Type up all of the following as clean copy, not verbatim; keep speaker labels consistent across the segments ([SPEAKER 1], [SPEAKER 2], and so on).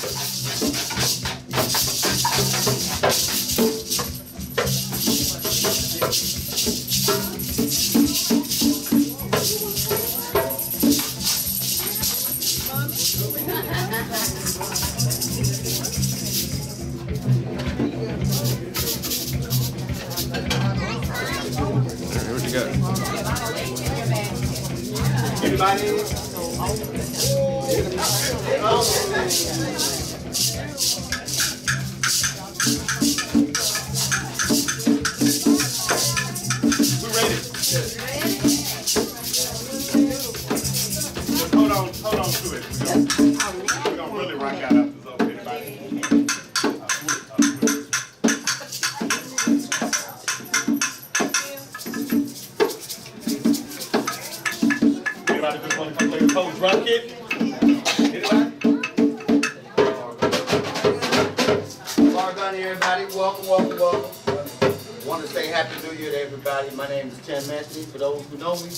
[SPEAKER 1] What you got?
[SPEAKER 2] Anybody? We're ready. Just hold on to it. We're gonna really rock out after this over. Anybody? Anybody just want to come play the coach drum kit? Anybody?
[SPEAKER 3] Well done, everybody. Welcome, welcome, welcome. Want to say Happy New Year to everybody. My name is Tim Anthony. For those who know me,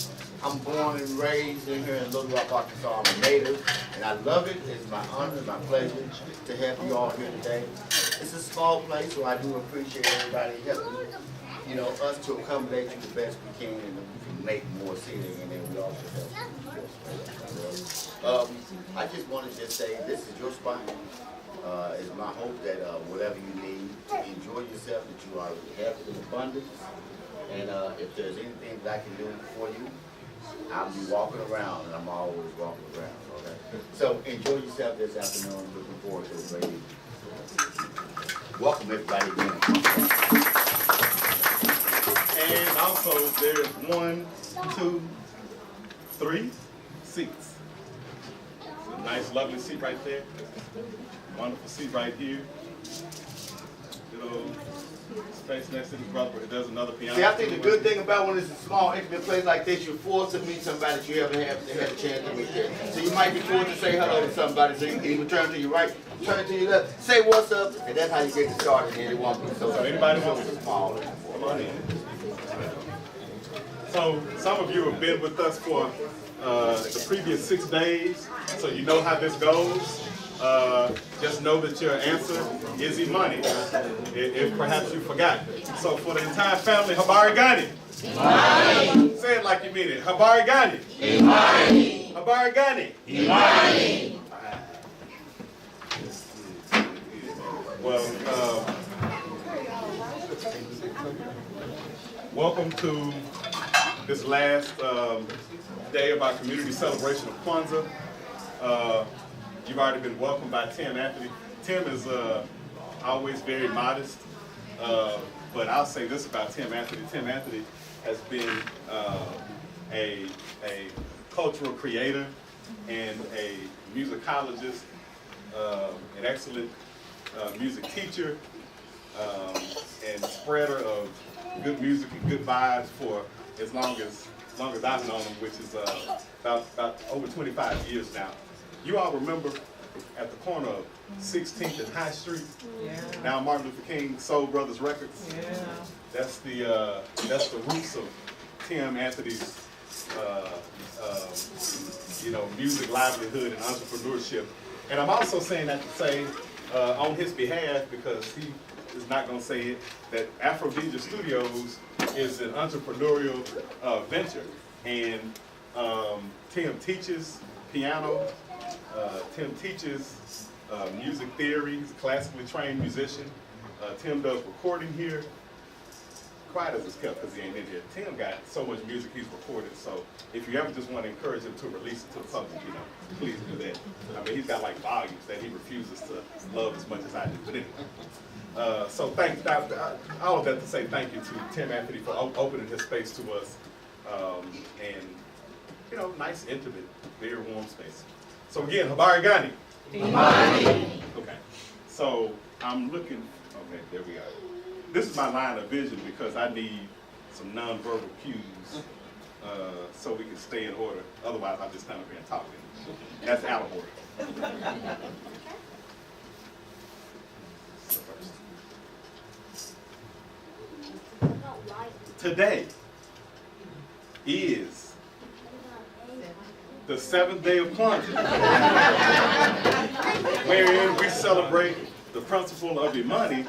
[SPEAKER 3] I'm born and raised in here in Little Rock, Arkansas. I'm a native, and I love it. It's my honor, my pleasure to have you all here today. It's a small place, so I do appreciate everybody helping, us to accommodate you the best we can, and we can make more seating, and then we also help you. I just want to just say this is your spot. It's my hope that whatever you need, enjoy yourself, that you already have it in abundance. And if there's anything that I can do for you, I'll be walking around, and I'm always walking around, okay? So enjoy yourself this afternoon. Looking forward to a great evening. Welcome everybody again.
[SPEAKER 2] And also, there's 1, 2, 3 seats. It's a nice, lovely seat right there. Wonderful seat right here. Little space next to the brother. There's another piano.
[SPEAKER 3] See, I think the good thing about when it's a small, intimate place like this, you're forced to meet somebody that you haven't had a chance to meet there. So you might be forced to say hello to somebody, so you can even turn to your right, turn to your left, say what's up, and that's how you get started. And it won't be so
[SPEAKER 2] anybody else?
[SPEAKER 3] small.
[SPEAKER 2] Come on in. So some of you have been with us for the previous 6 days, so you know how this goes. Just know that your answer is Imani, if perhaps you forgot. So for the entire family, Habari Gani. Imani. Say it like you mean it. Habari Gani. Imani. Habari Gani. Imani. Well, welcome to this last day of our community celebration of Kwanzaa. You've already been welcomed by Tim Anthony. Tim is always very modest, but I'll say this about Tim Anthony. Tim Anthony has been a cultural creator and a musicologist, an excellent music teacher, and spreader of good music and good vibes for as long as I've known him, which is about over 25 years now. You all remember at the corner of 16th and High Street, now Martin Luther King Soul Brothers Records. That's the roots of Tim Anthony's music livelihood and entrepreneurship. And I'm also saying that to say on his behalf, because he is not going to say it, that Aphrodisia Studios is an entrepreneurial venture, and Tim teaches piano. Tim teaches music theory. He's a classically trained musician. Tim does recording here. Quiet as it's kept because he ain't in here. Tim got so much music he's recorded, so if you ever just want to encourage him to release it to the public, please do that. I mean, he's got like volumes that he refuses to love as much as I do. But anyway, so all of that to say thank you to Tim Anthony for opening his space to us, and nice, intimate, very warm space. So again, Habari Gani.
[SPEAKER 4] Imani.
[SPEAKER 2] Okay. So I'm looking. Okay, there we go. This is my line of vision because I need some nonverbal cues so we can stay in order. Otherwise, I'm just standing up here and talking. That's out of order. Today is the 7th day of Kwanzaa. wherein we celebrate the principle of Imani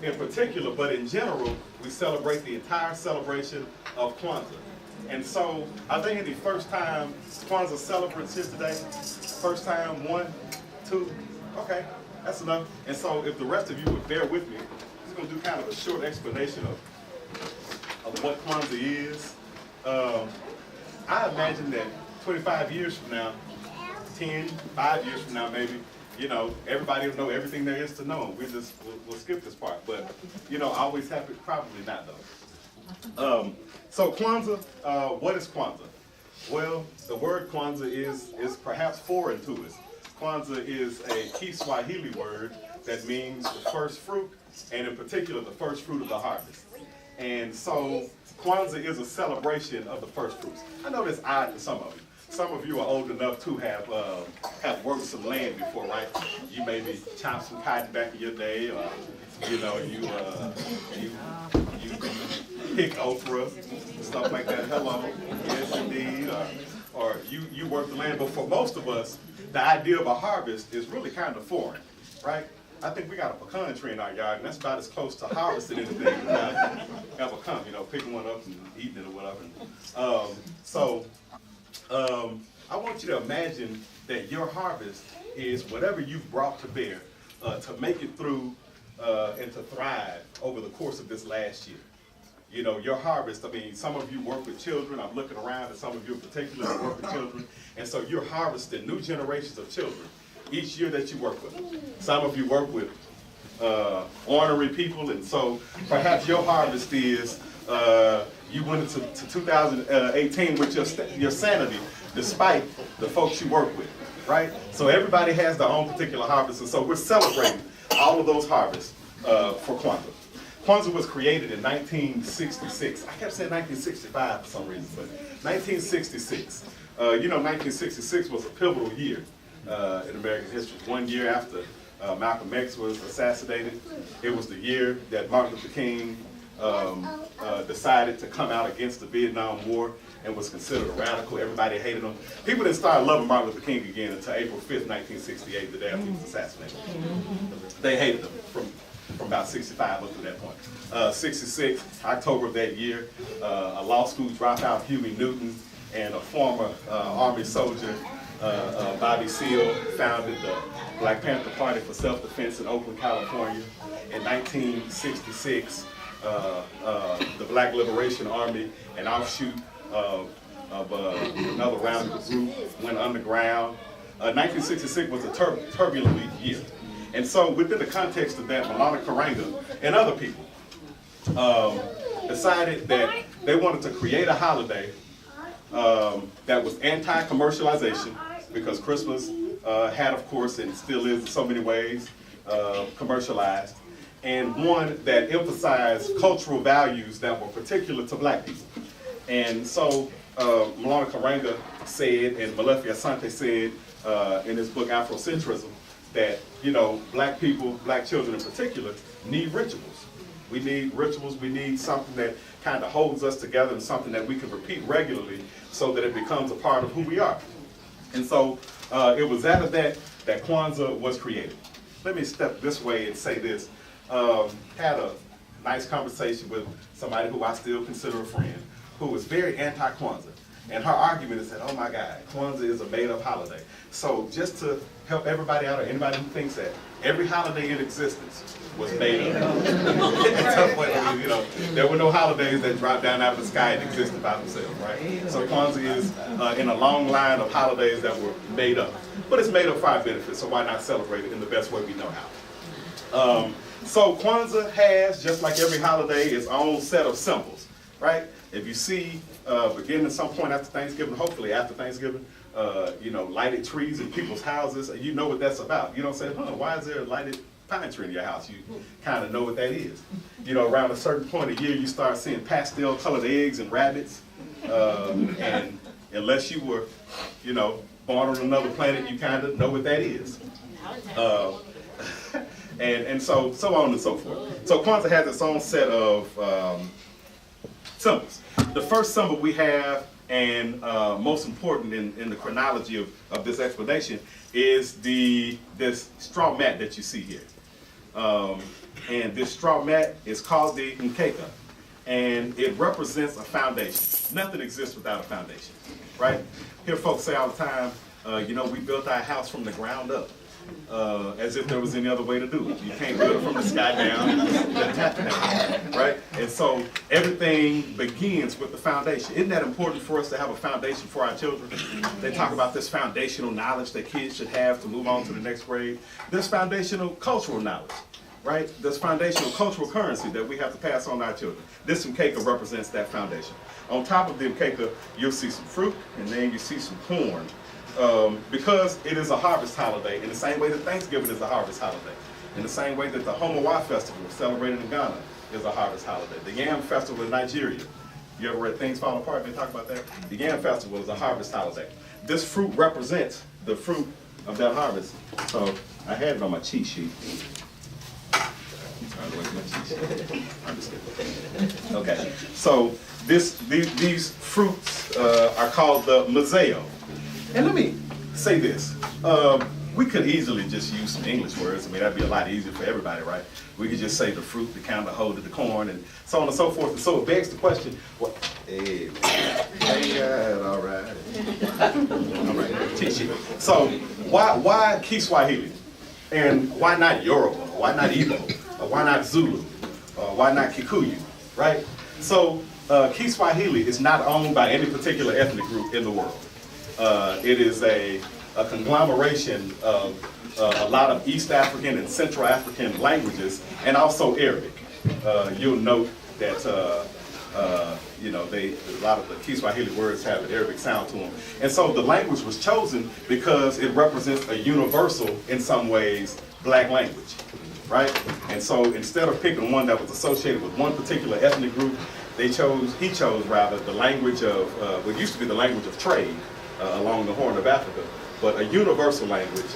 [SPEAKER 2] in particular, but in general, we celebrate the entire celebration of Kwanzaa. And so, are there any first-time Kwanzaa celebrants here today? First time, 1, 2, okay, that's enough. And so, if the rest of you would bear with me, I'm just going to do kind of a short explanation of what Kwanzaa is. I imagine that 25 years from now, 5 years from now maybe, you know, everybody will know everything there is to know. We'll skip this part, but, you know, always happy, probably not though. So Kwanzaa, what is Kwanzaa? Well, the word Kwanzaa is perhaps foreign to us. Kwanzaa is a Kiswahili word that means the first fruit, and in particular, the first fruit of the harvest. And so Kwanzaa is a celebration of the first fruits. I know that's odd to some of you. Some of you are old enough to have worked some land before, right? You maybe chopped some cotton back in your day, or you know, you pick okra, stuff like that. Hello, yes indeed. Or you work the land, but for most of us, the idea of a harvest is really kind of foreign, right? I think we got a pecan tree in our yard, and that's about as close to harvesting anything that ever come. You know, picking one up and eating it or whatever. I want you to imagine that your harvest is whatever you've brought to bear to make it through and to thrive over the course of this last year. You know, your harvest, I mean, some of you work with children. I'm looking around at some of you in particular that work with children. And so you're harvesting new generations of children each year that you work with. Some of you work with ornery people, and so perhaps your harvest is you went into 2018 with your sanity, despite the folks you work with, right? So everybody has their own particular harvest, and so we're celebrating all of those harvests for Kwanzaa. Kwanzaa was created in 1966. I kept saying 1965 for some reason, but 1966. You know, 1966 was a pivotal year in American history. 1 year after Malcolm X was assassinated. It was the year that Martin Luther King decided to come out against the Vietnam War and was considered a radical. Everybody hated him. People didn't start loving Martin Luther King again until April 5th, 1968, the day after he was assassinated. They hated him from about 65 up to that point. 66, October of that year, a law school dropout, Huey Newton, and a former Army soldier, Bobby Seale, founded the Black Panther Party for Self-Defense in Oakland, California. In 1966, the Black Liberation Army, an offshoot of another radical group, went underground. 1966 was a turbulent year. And so within the context of that, Imani MyLife and other people decided that they wanted to create a holiday that was anti-commercialization, because Christmas had, of course, and still is in so many ways, commercialized, and one that emphasized cultural values that were particular to black people. And so Imani MyLife said, and Malefi Asante said in his book Afrocentrism, that, you know, black people, black children in particular, need rituals. We need rituals. We need something that kind of holds us together and something that we can repeat regularly so that it becomes a part of who we are. And so it was out of that Kwanzaa was created. Let me step this way and say this. Had a nice conversation with somebody who I still consider a friend, who was very anti-Kwanzaa. And her argument is that, oh my God, Kwanzaa is a made-up holiday. So just to help everybody out, or anybody who thinks that, every holiday in existence was made up. You know, there were no holidays that dropped down out of the sky and existed by themselves, right? So Kwanzaa is in a long line of holidays that were made up. But it's made up for our benefit, so why not celebrate it in the best way we know how? So Kwanzaa has, just like every holiday, its own set of symbols, right? If you see, beginning at some point after Thanksgiving, hopefully after Thanksgiving, you know, lighted trees in people's houses, you know what that's about. You don't say, why is there a lighted pine tree in your house? You kind of know what that is. You know, around a certain point of year, you start seeing pastel colored eggs and rabbits. And unless you were, you know, born on another planet, you kind of know what that is. And so on and so forth. So Kwanzaa has its own set of symbols. The first symbol we have, And most important in the chronology of this explanation is this straw mat that you see here. And this straw mat is called the Nkeka. And it represents a foundation. Nothing exists without a foundation, right? Hear folks say all the time, you know, we built our house from the ground up, as if there was any other way to do it. You can't build it from the sky down, right? And so everything begins with the foundation. Isn't that important for us to have a foundation for our children? They talk about this foundational knowledge that kids should have to move on to the next grade. This foundational cultural knowledge, right? This foundational cultural currency that we have to pass on to our children. This Nkeka represents that foundation. On top of the Nkeka, you'll see some fruit, and then you see some corn. Because it is a harvest holiday, in the same way that Thanksgiving is a harvest holiday, in the same way that the Homowa Festival, celebrated in Ghana, is a harvest holiday. The Yam Festival in Nigeria, you ever read Things Fall Apart? They talk about that. The Yam Festival is a harvest holiday. This fruit represents the fruit of that harvest. So I had it on my cheat sheet. I'm just kidding. Okay, so these fruits are called the Mazeo. And let me say this. We could easily just use some English words. I mean, that'd be a lot easier for everybody, right? We could just say the fruit, the candle holder, the corn, and so on and so forth. And so it begs the question, what? Hey, all right. All right, teach you. So why Kiswahili? And why not Yoruba? Why not Igbo? Or why not Zulu? Or why not Kikuyu, right? So Kiswahili is not owned by any particular ethnic group in the world. It is a conglomeration of a lot of East African and Central African languages, and also Arabic. You'll note that you know, a lot of the Kiswahili words have an Arabic sound to them. And so the language was chosen because it represents a universal, in some ways, black language, right? And so instead of picking one that was associated with one particular ethnic group, he chose the language of, what used to be the language of trade along the Horn of Africa, but a universal language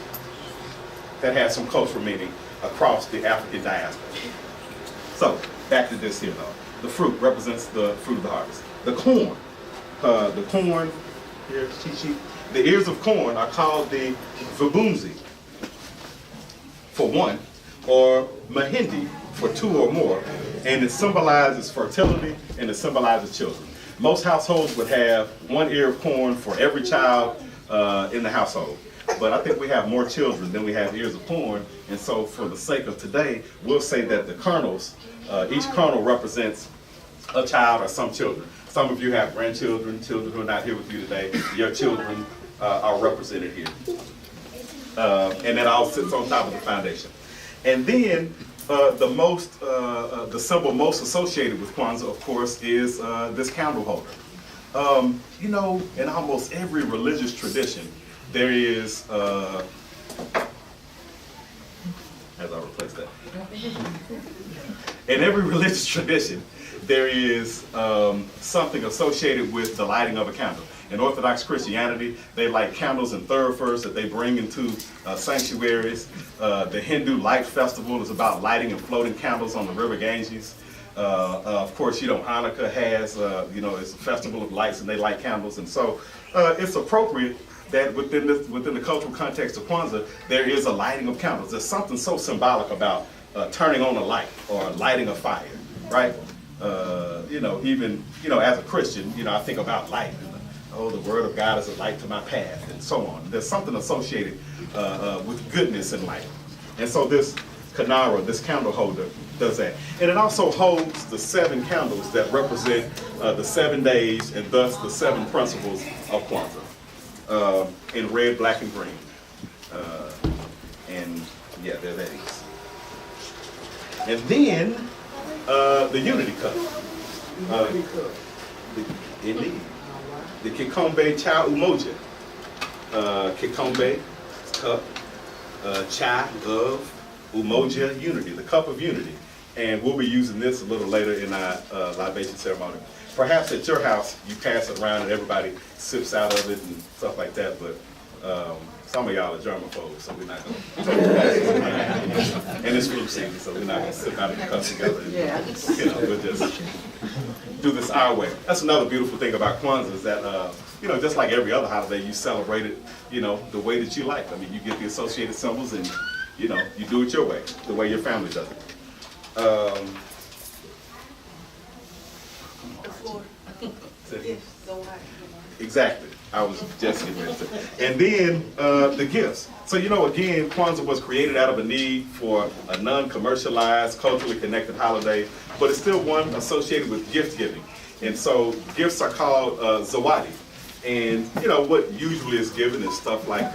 [SPEAKER 2] that has some cultural meaning across the African diaspora. So, back to this here though. The fruit represents the fruit of the harvest. The corn, here, cheat sheet. The ears of corn are called the vibunzi, for one, or mahindi, for two or more, and it symbolizes fertility and it symbolizes children. Most households would have one ear of corn for every child in the household. But I think we have more children than we have ears of corn, and so for the sake of today, we'll say that the kernels, each kernel represents a child or some children. Some of you have grandchildren, children who are not here with you today. Your children are represented here. And that all sits on top of the foundation. And then the symbol most associated with Kwanzaa, of course, is this candle holder. You know, in almost every religious tradition, there is, as I replace that. In every religious tradition, there is something associated with the lighting of a candle. In Orthodox Christianity, they light candles in thoroughfares that they bring into sanctuaries. The Hindu Light Festival is about lighting and floating candles on the River Ganges. Of course, you know, Hanukkah has, you know, it's a festival of lights and they light candles. And so it's appropriate that within the cultural context of Kwanzaa, there is a lighting of candles. There's something so symbolic about turning on a light or lighting a fire, right? You know, even, you know, as a Christian, you know, I think about light. Oh, the word of God is a light to my path, and so on. There's something associated with goodness and light. And so this Kanara, this candle holder, does that. And it also holds the 7 candles that represent the 7 days and thus the 7 principles of Kwanzaa, in red, black, and green. And yeah, there that is. And then the unity cup. Indeed. The Kikombe Cha Umoja. Kikombe, cup, Cha of Umoja, unity, the cup of unity. And we'll be using this a little later in our libation ceremony. Perhaps at your house, you pass it around and everybody sips out of it and stuff like that, but Some of y'all are germaphobes, so we're not going to. And it's flu season, so we're not going to sit down and cuss together. And, you know, we'll just do this our way. That's another beautiful thing about Kwanzaa is that, you know, just like every other holiday, you celebrate it, you know, the way that you like. I mean, you get the associated symbols and, you know, you do it your way, the way your family does it. Exactly. I was just getting ready to say. And then the gifts. So, you know, again, Kwanzaa was created out of a need for a non-commercialized, culturally connected holiday, but it's still one associated with gift giving. And so gifts are called zawadi. And, you know, what usually is given is stuff like,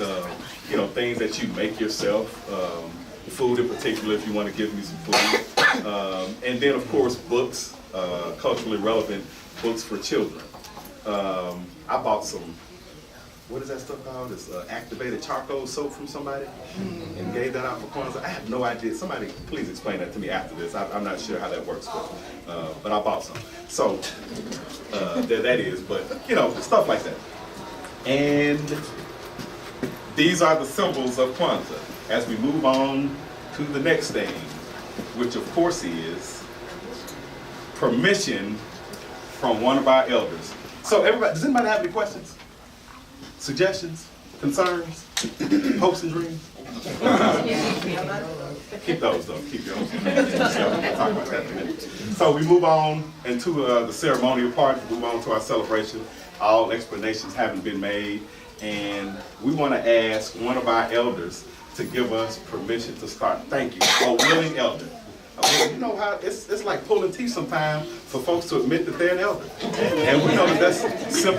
[SPEAKER 2] you know, things that you make yourself, food in particular if you want to give me some food. And then, of course, books, culturally relevant books for children. I bought some, what is that stuff called? It's activated charcoal soap from somebody and gave that out for Kwanzaa. I have no idea. Somebody please explain that to me after this. I'm not sure how that works, but I bought some. So there that is, but you know, stuff like that. And these are the symbols of Kwanzaa. As we move on to the next thing, which of course is permission from one of our elders. So everybody, does anybody have any questions? Suggestions? Concerns? Hopes and dreams? Keep those though, keep yours. We'll talk about that in a minute. So we move on into the ceremonial part, move on to our celebration. All explanations haven't been made, and we want to ask one of our elders to give us permission to start. Thank you, a willing elder. You know how it's like pulling teeth sometimes for folks to admit that they're an elder. And we know that that's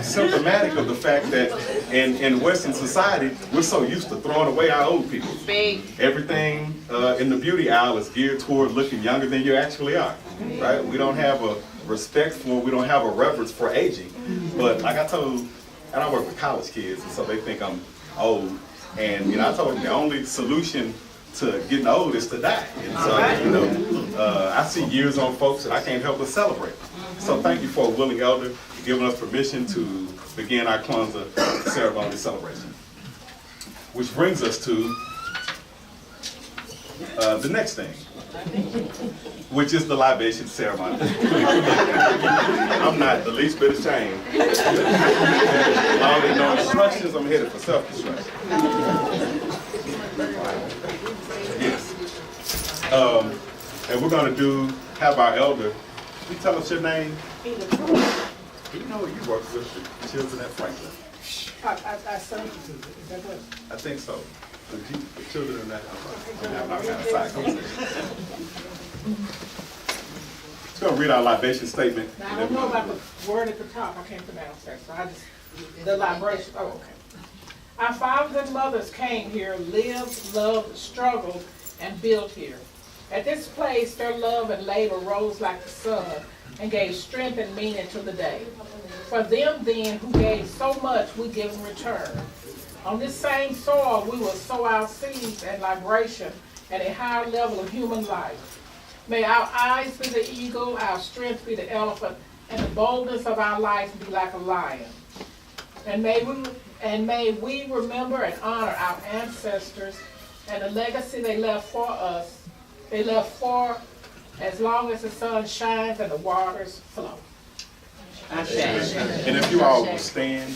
[SPEAKER 2] symptomatic of the fact that in Western society, we're so used to throwing away our old people. Everything in the beauty aisle is geared toward looking younger than you actually are, right? We don't have a respect for, we don't have a reverence for aging. But like I told, and I work with college kids, and so they think I'm old. And you know, I told them the only solution to getting old is to die. And so, you know, I see years on folks that I can't help but celebrate. So thank you for a willing elder giving us permission to begin our Kwanzaa ceremony celebration. Which brings us to the next thing, which is the libation ceremony. I'm not the least bit ashamed. All they know instructions, I'm headed for self-destruction. Yes. And we're going to have our elder. Can you tell us your name? You know you work with the children at Franklin.
[SPEAKER 5] I serve you. Is that good?
[SPEAKER 2] I think so. The children in that. I'm not kind of side conversation. Just going to read our libation statement.
[SPEAKER 5] Now, I don't know about the word at the top. I can't pronounce that. So I just, the libation. Oh, okay. Our fathers and mothers came here, lived, loved, struggled, and built here. At this place, their love and labor rose like the sun and gave strength and meaning to the day. For them then who gave so much, we give in return. On this same soil, we will sow our seeds and liberation at a higher level of human life. May our eyes be the eagle, our strength be the elephant, and the boldness of our life be like a lion. And may we remember and honor our ancestors and the legacy they left for us. They left for as long as the sun shines and the waters flow.
[SPEAKER 2] And if you all will stand,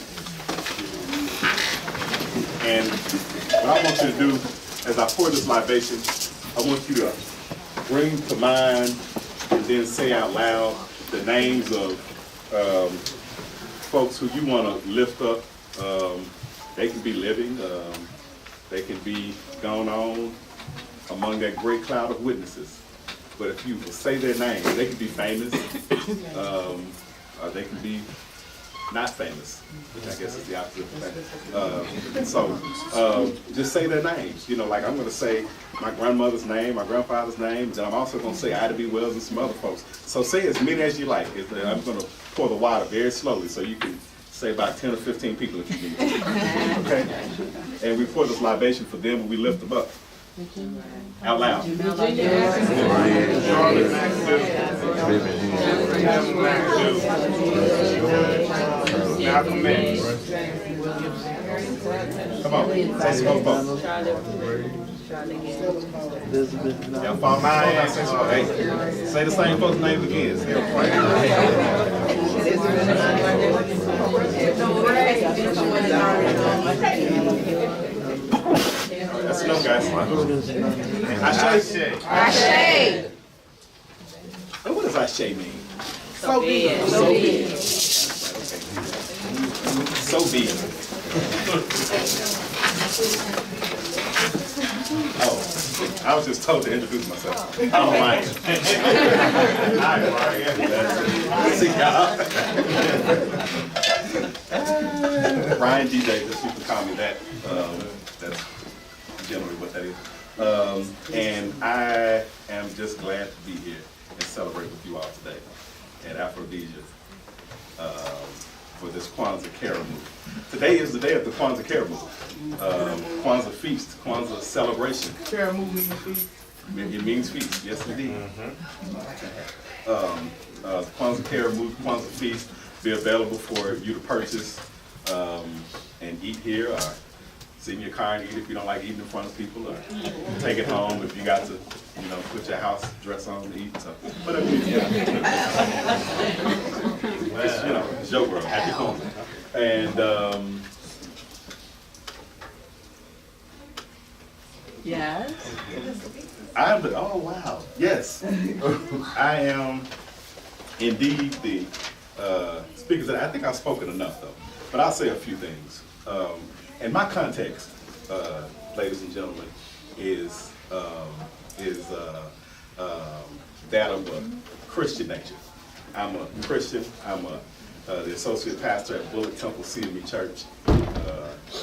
[SPEAKER 2] and what I want you to do, as I pour this libation, I want you to bring to mind and then say out loud the names of folks who you want to lift up. They can be living, they can be gone on among that great cloud of witnesses. But if you will say their names, they can be famous, or they can be not famous, which I guess is the opposite of famous. So just say their names. You know, like I'm going to say my grandmother's name, my grandfather's name, and then I'm also going to say Ida B. Wells and some other folks. So say as many as you like. I'm going to pour the water very slowly so you can say about 10 or 15 people if you need. Okay? And we pour this libation for them and we lift them up. Out loud. Malcolm X. Come on, say some more. Y'all follow mine now, say some more. Hey, say the same folks' names again. Say them twice. That's enough, guys. Ashe.
[SPEAKER 4] Ashe.
[SPEAKER 2] And what does Ashe mean?
[SPEAKER 4] So be it.
[SPEAKER 2] So be it. So be it. Oh, I was just told to introduce myself. I don't mind. Hi, Ryan. See y'all. Ryan G. Davis, you can call me that. That's generally what that is. And I am just glad to be here and celebrate with you all today at Aphrodisia for this Kwanzaa Care Move. Today is the day of the Kwanzaa Care Move. Kwanzaa feast, Kwanzaa celebration.
[SPEAKER 5] Care Move means feast.
[SPEAKER 2] It means feast, yes indeed. Kwanzaa Care Move, Kwanzaa feast, be available for you to purchase and eat here, or sit in your car and eat if you don't like eating in front of people, or take it home if you got to, put your house dress on and eat. So whatever you do. It's your world. Happy home. And
[SPEAKER 4] Yes.
[SPEAKER 2] oh wow, yes, I am indeed the speakers. I think I've spoken enough though, but I'll say a few things. And my context, ladies and gentlemen, is that of a Christian nature. I'm a Christian. I'm the associate pastor at Bullock Temple CME Church,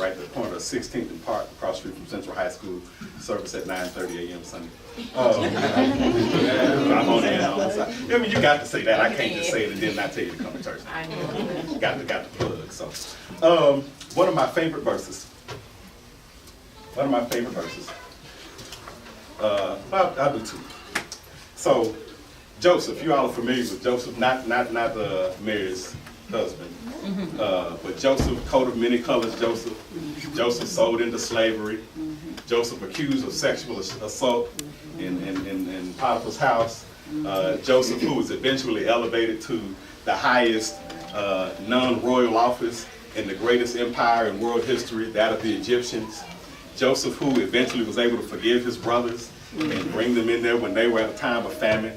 [SPEAKER 2] right at the corner of 16th and Park, across the street from Central High School. Service at 9:30 a.m. Sunday. I'm on there. I mean, you got to say that. I can't just say it and then not tell you to come to church.
[SPEAKER 4] I know.
[SPEAKER 2] Got to plug. So, one of my favorite verses. I'll do two. So, Joseph, you all are familiar with Joseph, not Mary's husband, but Joseph, coat of many colors Joseph. Joseph sold into slavery. Joseph accused of sexual assault in Potiphar's house. Joseph, who was eventually elevated to the highest non-royal office in the greatest empire in world history, that of the Egyptians. Joseph, who eventually was able to forgive his brothers and bring them in there when they were at a time of famine.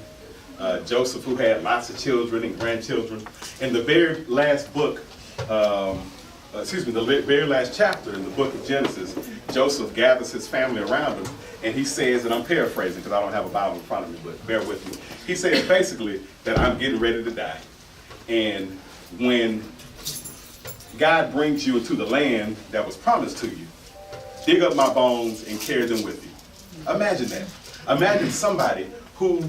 [SPEAKER 2] Joseph, who had lots of children and grandchildren. In the very last book, the very last chapter in the book of Genesis, Joseph gathers his family around him, and he says, and I'm paraphrasing because I don't have a Bible in front of me, but bear with me. He says basically that I'm getting ready to die. And when God brings you into the land that was promised to you, dig up my bones and carry them with you. Imagine that. Imagine somebody who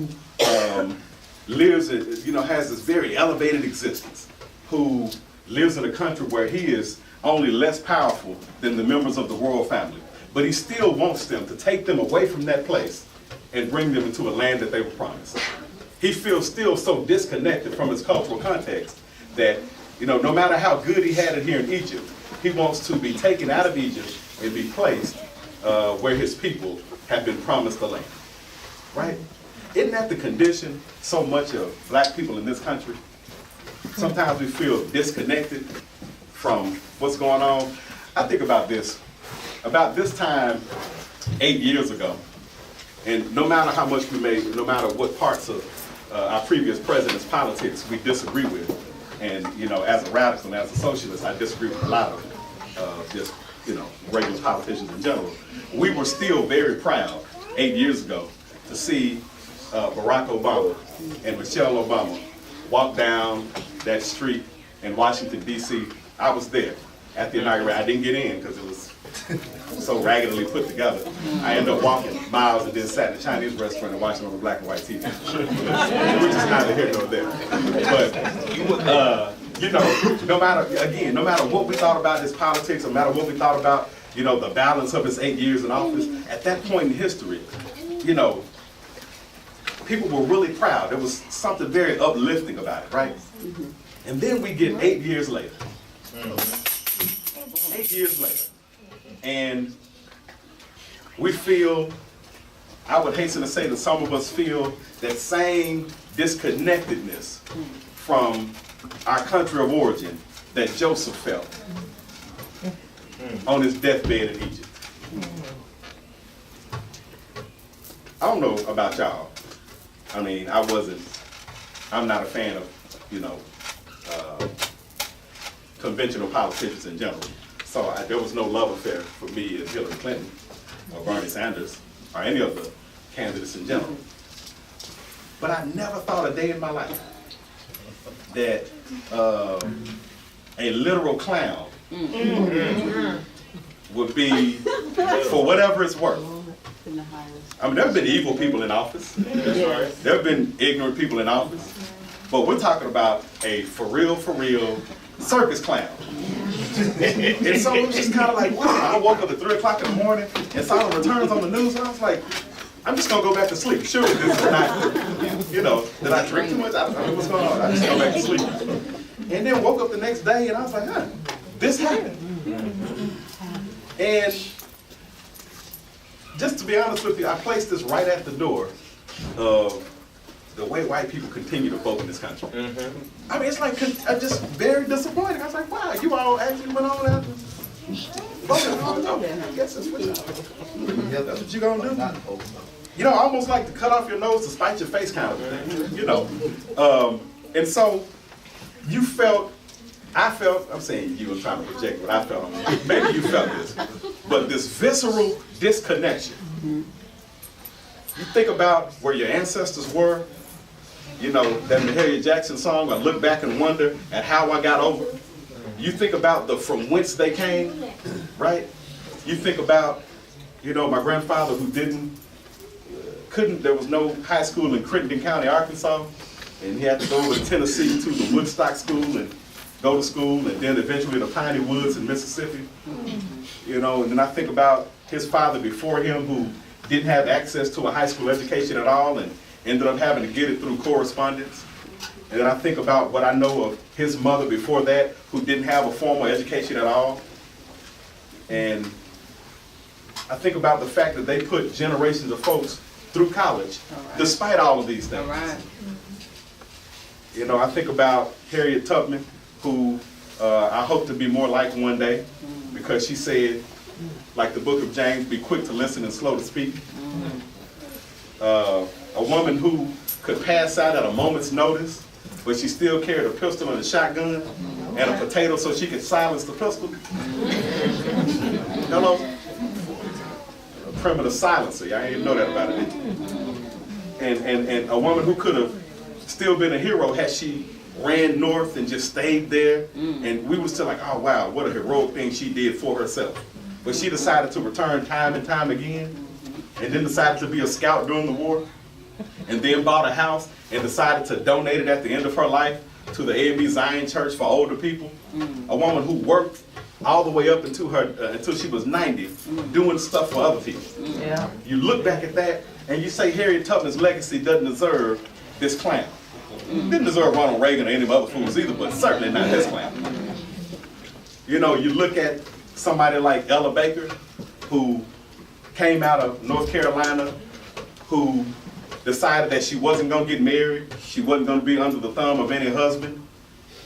[SPEAKER 2] lives, has this very elevated existence, who lives in a country where he is only less powerful than the members of the royal family, but he still wants them to take them away from that place and bring them into a land that they were promised. He feels still so disconnected from his cultural context that, no matter how good he had it here in Egypt, he wants to be taken out of Egypt and be placed where his people have been promised the land, right? Isn't that the condition so much of black people in this country? Sometimes we feel disconnected from what's going on. I think about this. About this time 8 years ago, and no matter how much we may, no matter what parts of our previous president's politics we disagree with, and as a radical and as a socialist, I disagree with a lot of just regular politicians in general. We were still very proud 8 years ago to see Barack Obama and Michelle Obama walk down that street in Washington, D.C. I was there at the inauguration. I didn't get in because it was so raggedly put together. I ended up walking miles and then sat in a Chinese restaurant and watching on the black and white TV, which is neither here nor there. But, no matter what we thought about his politics, no matter what we thought about, the balance of his 8 years in office, at that point in history, people were really proud. There was something very uplifting about it, right? And then we get 8 years later, 8 years later. And we feel, I would hasten to say that some of us feel that same disconnectedness from our country of origin that Joseph felt on his deathbed in Egypt. I don't know about y'all. I mean, I'm not a fan of, conventional politicians in general. So there was no love affair for me and Hillary Clinton or Bernie Sanders or any of the candidates in general. But I never thought a day in my life that a literal clown would be, for whatever it's worth. I mean, there have been evil people in office. There have been ignorant people in office. But we're talking about a for real circus clown. And so it was just kind of like, wow. I woke up at 3 o'clock in the morning and saw the returns on the news, and I was like, I'm just going to go back to sleep. Surely this is not, did I drink too much? I don't know what's going on. I just go back to sleep. And then woke up the next day, and I was like, this happened. And just to be honest with you, I placed this right at the door of the way white people continue to vote in this country. I mean, it's like, I'm just very disappointed. I was like, wow, you all actually went on after voting. I guess that's what that's what you're going to do. I almost like to cut off your nose to spite your face kind of thing, And so I felt, I'm saying you were trying to project what I felt. Maybe you felt this, but this visceral disconnection. You think about where your ancestors were, that Mahalia Jackson song, I look back and wonder at how I got over. You think about from whence they came, right? You think about, my grandfather who there was no high school in Crittenden County, Arkansas, and he had to go to Tennessee to the Woodstock School and go to school, and then eventually the Piney Woods in Mississippi. And then I think about his father before him who didn't have access to a high school education at all and ended up having to get it through correspondence. And then I think about what I know of his mother before that who didn't have a formal education at all. And I think about the fact that they put generations of folks through college despite all of these things. I think about Harriet Tubman, who I hope to be more like one day, because she said, like the book of James, be quick to listen and slow to speak. A woman who could pass out at a moment's notice, but she still carried a pistol and a shotgun and a potato so she could silence the pistol. Hello? A primitive silencer. I didn't even know that about it. And a woman who could have still been a hero had she ran north and just stayed there. And we were still like, oh wow, what a heroic thing she did for herself. But she decided to return time and time again, and then decided to be a scout during the war, and then bought a house and decided to donate it at the end of her life to the A&B Zion Church for older people. A woman who worked all the way up until she was 90, doing stuff for other people. You look back at that and you say Harriet Tubman's legacy doesn't deserve this clown. Didn't deserve Ronald Reagan or any of the other fools either, but certainly not this clown. You look at somebody like Ella Baker, who came out of North Carolina, who decided that she wasn't going to get married, she wasn't going to be under the thumb of any husband,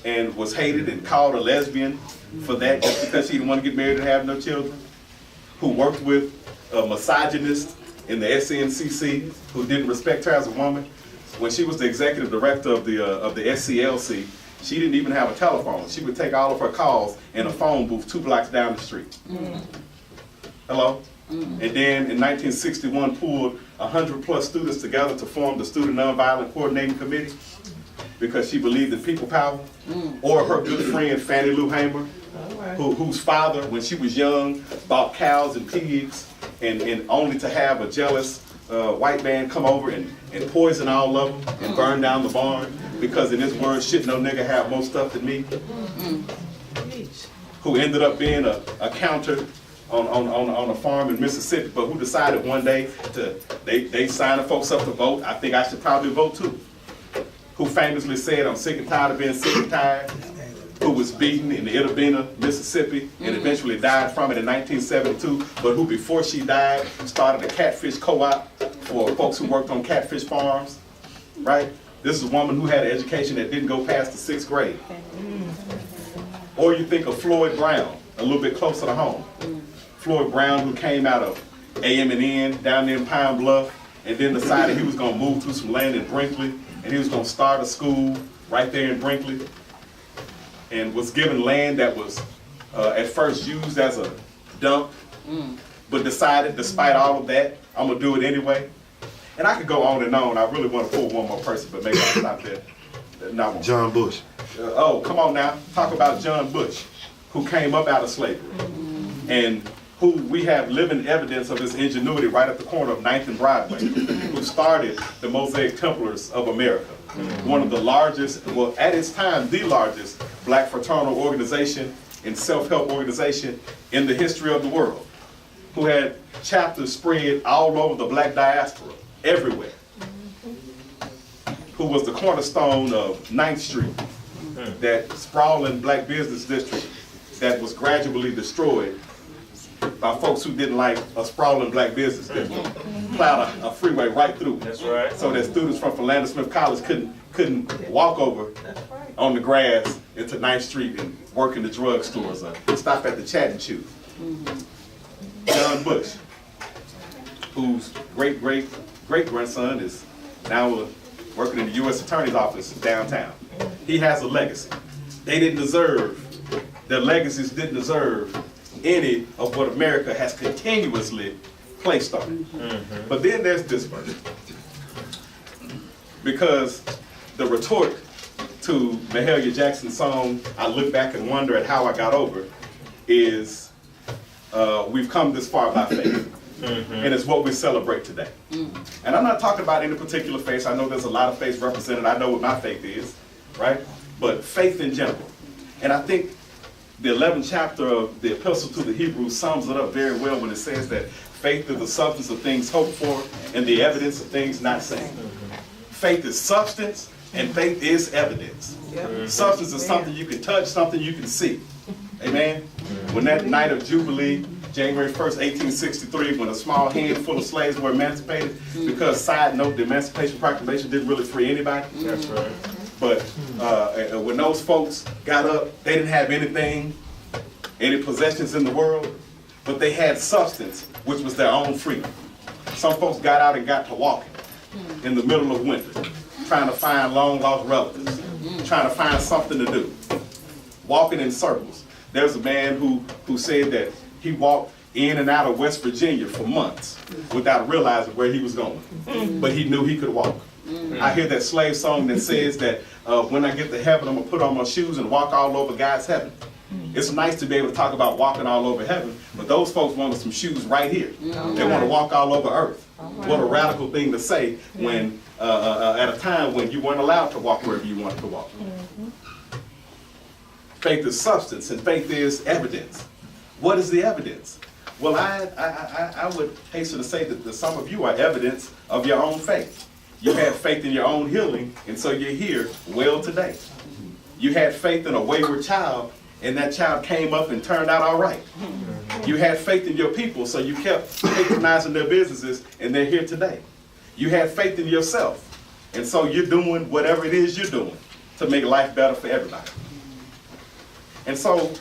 [SPEAKER 2] and was hated and called a lesbian for that just because she didn't want to get married and have no children, who worked with a misogynist in the SNCC who didn't respect her as a woman. When she was the executive director of the SCLC, she didn't even have a telephone. She would take all of her calls in a phone booth 2 blocks down the street. Hello? And then in 1961 pulled 100+ students together to form the Student Nonviolent Coordinating Committee because she believed in people power. Or her good friend Fannie Lou Hamer, whose father, when she was young, bought cows and pigs, and only to have a jealous white man come over and poison all of them and burn down the barn because in his words, shit no nigga have more stuff than me. Who ended up being a counter on a farm in Mississippi, but who decided one day they signed the folks up to vote. I think I should probably vote too. Who famously said, I'm sick and tired of being sick and tired. Who who was beaten in Itabena, Mississippi, and eventually died from it in 1972, but who before she died started a catfish co-op for folks who worked on catfish farms, right? This is a woman who had an education that didn't go past the 6th grade. Or you think of Floyd Brown, a little bit closer to home. Floyd Brown, who came out of AM&N down there in Pine Bluff, and then decided he was gonna move to some land in Brinkley, and he was gonna start a school right there in Brinkley, and was given land that was at first used as a dump, but decided, despite all of that, I'm gonna do it anyway. And I could go on and on. I really want to pull one more person, but maybe I'll stop there. Not one.
[SPEAKER 6] John Bush.
[SPEAKER 2] Oh, come on now. Talk about John Bush, who came up out of slavery, and who we have living evidence of his ingenuity right at the corner of 9th and Broadway, who started the Mosaic Templars of America, one of the largest, well, at its time, the largest black fraternal organization and self-help organization in the history of the world, who had chapters spread all over the black diaspora, everywhere, who was the cornerstone of 9th Street, that sprawling black business district that was gradually destroyed by folks who didn't like a sprawling black business district. Plowed a freeway right through.
[SPEAKER 7] That's right.
[SPEAKER 2] So that students from Philander Smith College couldn't walk over on the grass into 9th Street and work in the drugstores or stop at the Chat and Chew. John Bush, whose great-great-great-grandson is now working in the U.S. Attorney's Office downtown. He has a legacy. They didn't deserve, their legacies didn't deserve any of what America has continuously placed on it. But then there's this version. Because the retort to Mahalia Jackson's song, I Look Back and Wonder at How I Got Over, is we've come this far by faith. And it's what we celebrate today. And I'm not talking about any particular faith. I know there's a lot of faiths represented. I know what my faith is, right? But faith in general. And I think the 11th chapter of the Epistle to the Hebrews sums it up very well when it says that faith is the substance of things hoped for and the evidence of things not seen. Faith is substance and faith is evidence. Substance is something you can touch, something you can see. Amen? When that night of Jubilee, January 1st, 1863, when a small handful of slaves were emancipated, because, side note, the Emancipation Proclamation didn't really free anybody.
[SPEAKER 7] That's right.
[SPEAKER 2] But when those folks got up, they didn't have anything, any possessions in the world, but they had substance, which was their own freedom. Some folks got out and got to walking in the middle of winter, trying to find long-lost relatives, trying to find something to do, walking in circles. There's a man who said that he walked in and out of West Virginia for months without realizing where he was going, but he knew he could walk. I hear that slave song that says that when I get to heaven, I'm gonna put on my shoes and walk all over God's heaven. It's nice to be able to talk about walking all over heaven, but those folks wanted some shoes right here. They want to walk all over earth. What a radical thing to say when at a time when you weren't allowed to walk wherever you wanted to walk. Faith is substance and faith is evidence. What is the evidence? Well, I would hasten to say that some of you are evidence of your own faith. You had faith in your own healing, and so you're here well today. You had faith in a wayward child, and that child came up and turned out all right. You had faith in your people, so you kept patronizing their businesses, and they're here today. You had faith in yourself, and so you're doing whatever it is you're doing to make life better for everybody. And so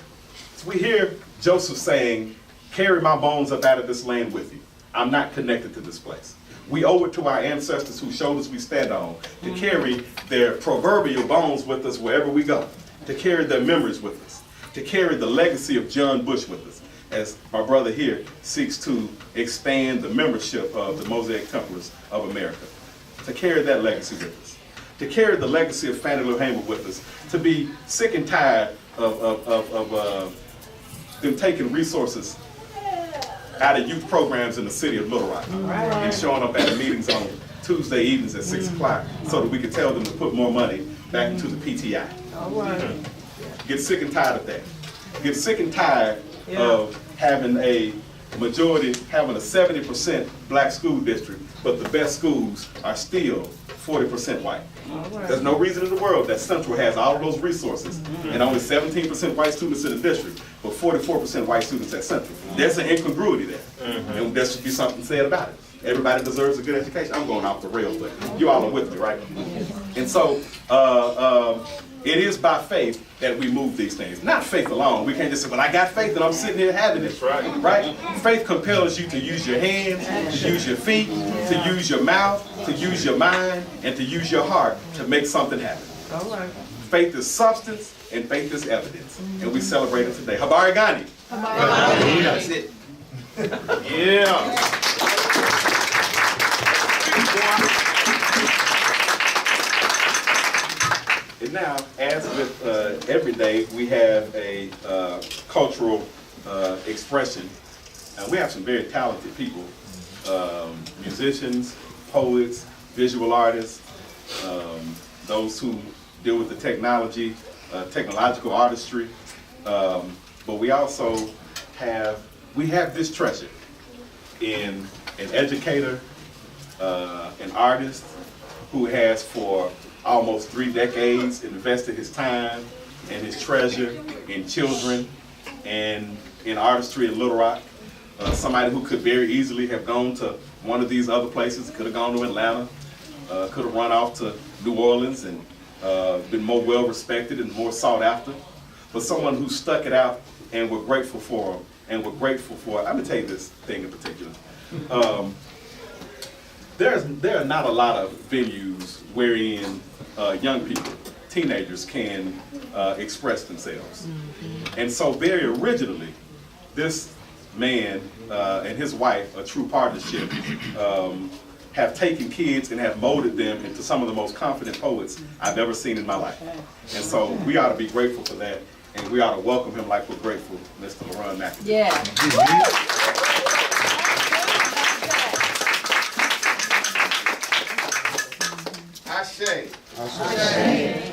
[SPEAKER 2] we hear Joseph saying, carry my bones up out of this land with you. I'm not connected to this place. We owe it to our ancestors whose shoulders we stand on to carry their proverbial bones with us wherever we go, to carry their memories with us, to carry the legacy of John Bush with us, as my brother here seeks to expand the membership of the Mosaic Templars of America, to carry that legacy with us, to carry the legacy of Fannie Lou Hamer with us, to be sick and tired of them taking resources out of youth programs in the city of Little Rock and showing up at the meetings on Tuesday evenings at 6 o'clock so that we could tell them to put more money back into the PTI. Get sick and tired of that. Get sick and tired of having a majority having a 70% black school district, but the best schools are still 40% white. There's no reason in the world that Central has all of those resources and only 17% white students in the district, but 44% white students at Central. There's an incongruity there, and there should be something said about it. Everybody deserves a good education. I'm going off the rails, but you all are with me, right? And so it is by faith that we move these things, not faith alone. We can't just say, well, I got faith and I'm sitting here having it. Right? Faith compels you to use your hands, to use your feet, to use your mouth, to use your mind, and to use your heart to make something happen. Faith is substance and faith is evidence. And we celebrate it today. Habari Gani. That's it. Yeah. And now, as with every day, we have a cultural expression. We have some very talented people, musicians, poets, visual artists, those who deal with the technological artistry. But we also have this treasure in an educator, an artist who has for almost 3 decades invested his time and his treasure in children and in artistry in Little Rock. Somebody who could very easily have gone to one of these other places, could have gone to Atlanta, could have run off to New Orleans and been more well respected and more sought after. But someone who stuck it out and we're grateful for him, and we're grateful for, I'm gonna tell you this thing in particular. There are not a lot of venues wherein young people, teenagers, can express themselves. And so very originally, this man and his wife, a true partnership, have taken kids and have molded them into some of the most confident poets I've ever seen in my life. And so we ought to be grateful for that, and we ought to welcome him like we're grateful, Mr. LaRon McAdoo.
[SPEAKER 4] Yeah.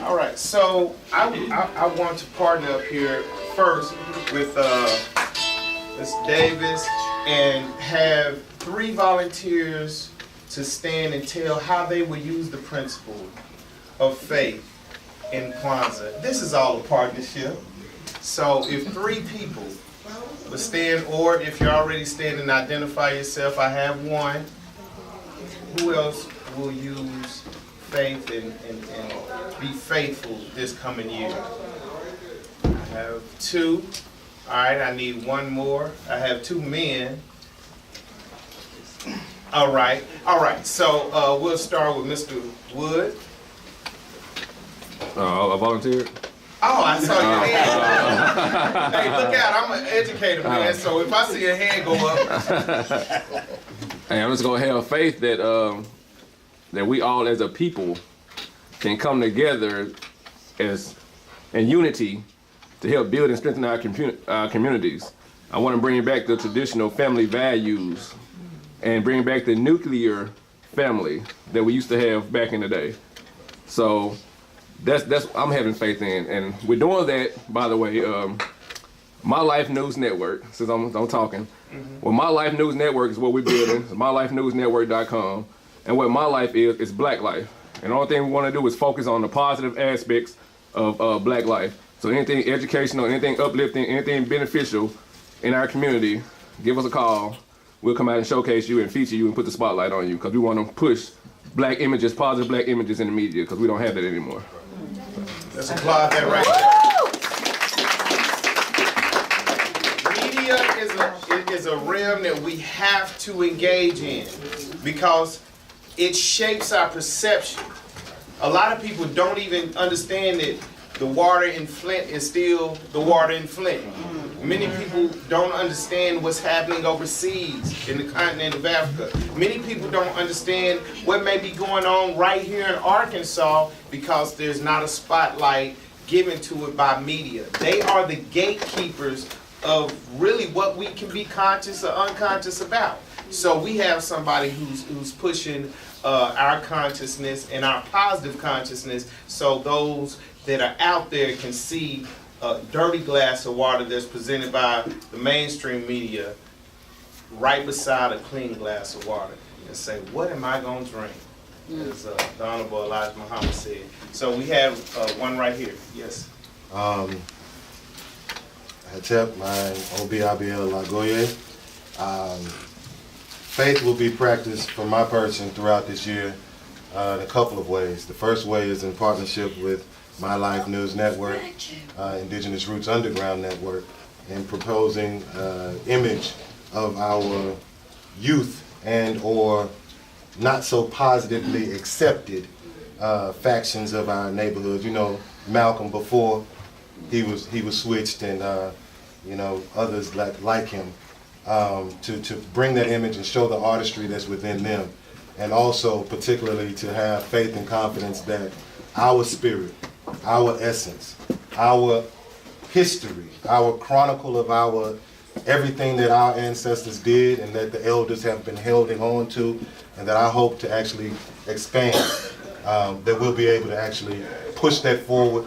[SPEAKER 6] All right, so I want to partner up here first with Ms. Davis and have 3 volunteers to stand and tell how they will use the principle of faith in Kwanzaa. This is all a partnership. So if 3 people will stand, or if you're already standing, identify yourself. I have 1. Who else will use faith and be faithful this coming year? I have 2. All right, I need 1 more. I have 2 men. All right. So we'll start with Mr. Wood.
[SPEAKER 1] I volunteered.
[SPEAKER 6] Oh, I saw your hand. Hey, look out! I'm an educator, man. So if I see a hand go up,
[SPEAKER 1] Hey, I'm just gonna have faith that that we all as a people can come together as in unity to help build and strengthen our communities. I want to bring back the traditional family values and bring back the nuclear family that we used to have back in the day. So that's I'm having faith in, and we're doing that. By the way, My Life News Network. Since I'm talking, well, My Life News Network is what we're building. It's MyLifeNewsNetwork.com, and what My Life is Black life. And the only thing we want to do is focus on the positive aspects of Black life. So anything educational, anything uplifting, anything beneficial in our community, give us a call. We'll come out and showcase you and feature you and put the spotlight on you, because we want to push Black images, positive Black images in the media, because we don't have that anymore.
[SPEAKER 6] let's applaud that right there. Media is a realm that we have to engage in because it shapes our perception. A lot of people don't even understand that the water in Flint is still the water in Flint. Many people don't understand what's happening overseas in the continent of Africa. Many people don't understand what may be going on right here in Arkansas because there's not a spotlight given to it by media. They are the gatekeepers of really what we can be conscious or unconscious about. So we have somebody who's pushing our consciousness and our positive consciousness, so those that are out there can see a dirty glass of water that's presented by the mainstream media right beside a clean glass of water and say, what am I going to drink? As the Honorable Elijah Muhammad said. So we have one right here. Yes.
[SPEAKER 7] Hatep, my OBIBL Lagoye. Faith will be practiced for my person throughout this year in a couple of ways. The first way is in partnership with MyLife News Network, Indigenous Roots Underground Network, in proposing image of our youth and or not so positively accepted factions of our neighborhood. You know, Malcolm before he was switched, and you know, others like him, to bring that image and show the artistry that's within them, and also particularly to have faith and confidence that our spirit, our essence, our history, our chronicle of our everything that our ancestors did and that the elders have been holding on to, and that I hope to actually expand, that we'll be able to actually push that forward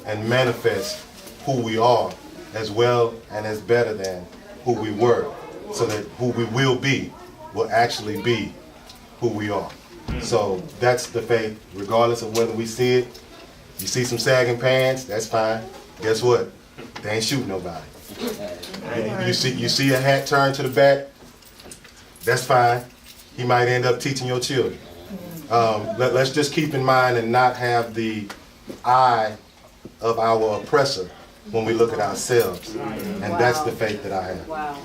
[SPEAKER 7] and manifest who we are as well and as better than who we were, so that who we will be will actually be who we are. So that's the faith, regardless of whether we see it. You see some sagging pants, that's fine. Guess what? They ain't shooting nobody. You see a hat turned to the back, that's fine. He might end up teaching your children. Let's just keep in mind and not have the eye of our oppressor when we look at ourselves. And that's the faith that I have.
[SPEAKER 4] Wow.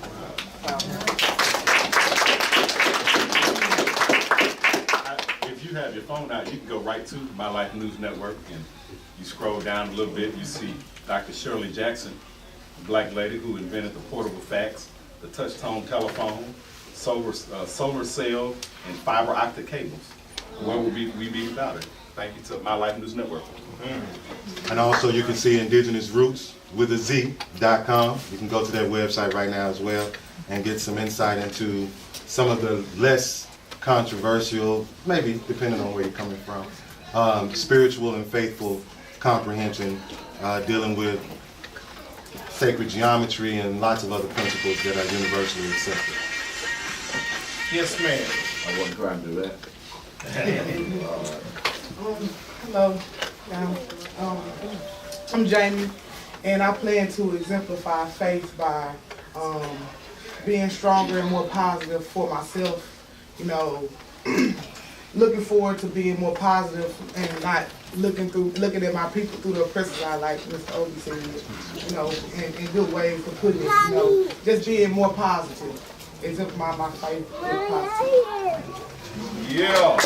[SPEAKER 2] If you have your phone out, you can go right to My Life News Network, and you scroll down a little bit, you see Dr. Shirley Jackson, a black lady who invented the portable fax, the touch-tone telephone, solar cell, and fiber optic cables. Where would we be without it? Thank you to My Life News Network.
[SPEAKER 7] And also you can see Indigenous Roots with a Z.com. You can go to their website right now as well and get some insight into some of the less controversial, maybe depending on where you're coming from, spiritual and faithful comprehension, dealing with sacred geometry and lots of other principles that are universally accepted.
[SPEAKER 6] Yes, ma'am.
[SPEAKER 8] I wasn't trying to do that.
[SPEAKER 9] Hello, I'm Jamie, and I plan to exemplify faith by being stronger and more positive for myself. You know, looking forward to being more positive and not looking at my people through the oppressor's eye, like Mr. Obi said. You know, in good ways to put it. You know, just being more positive. Exemplify my faith with positive.
[SPEAKER 6] Yeah.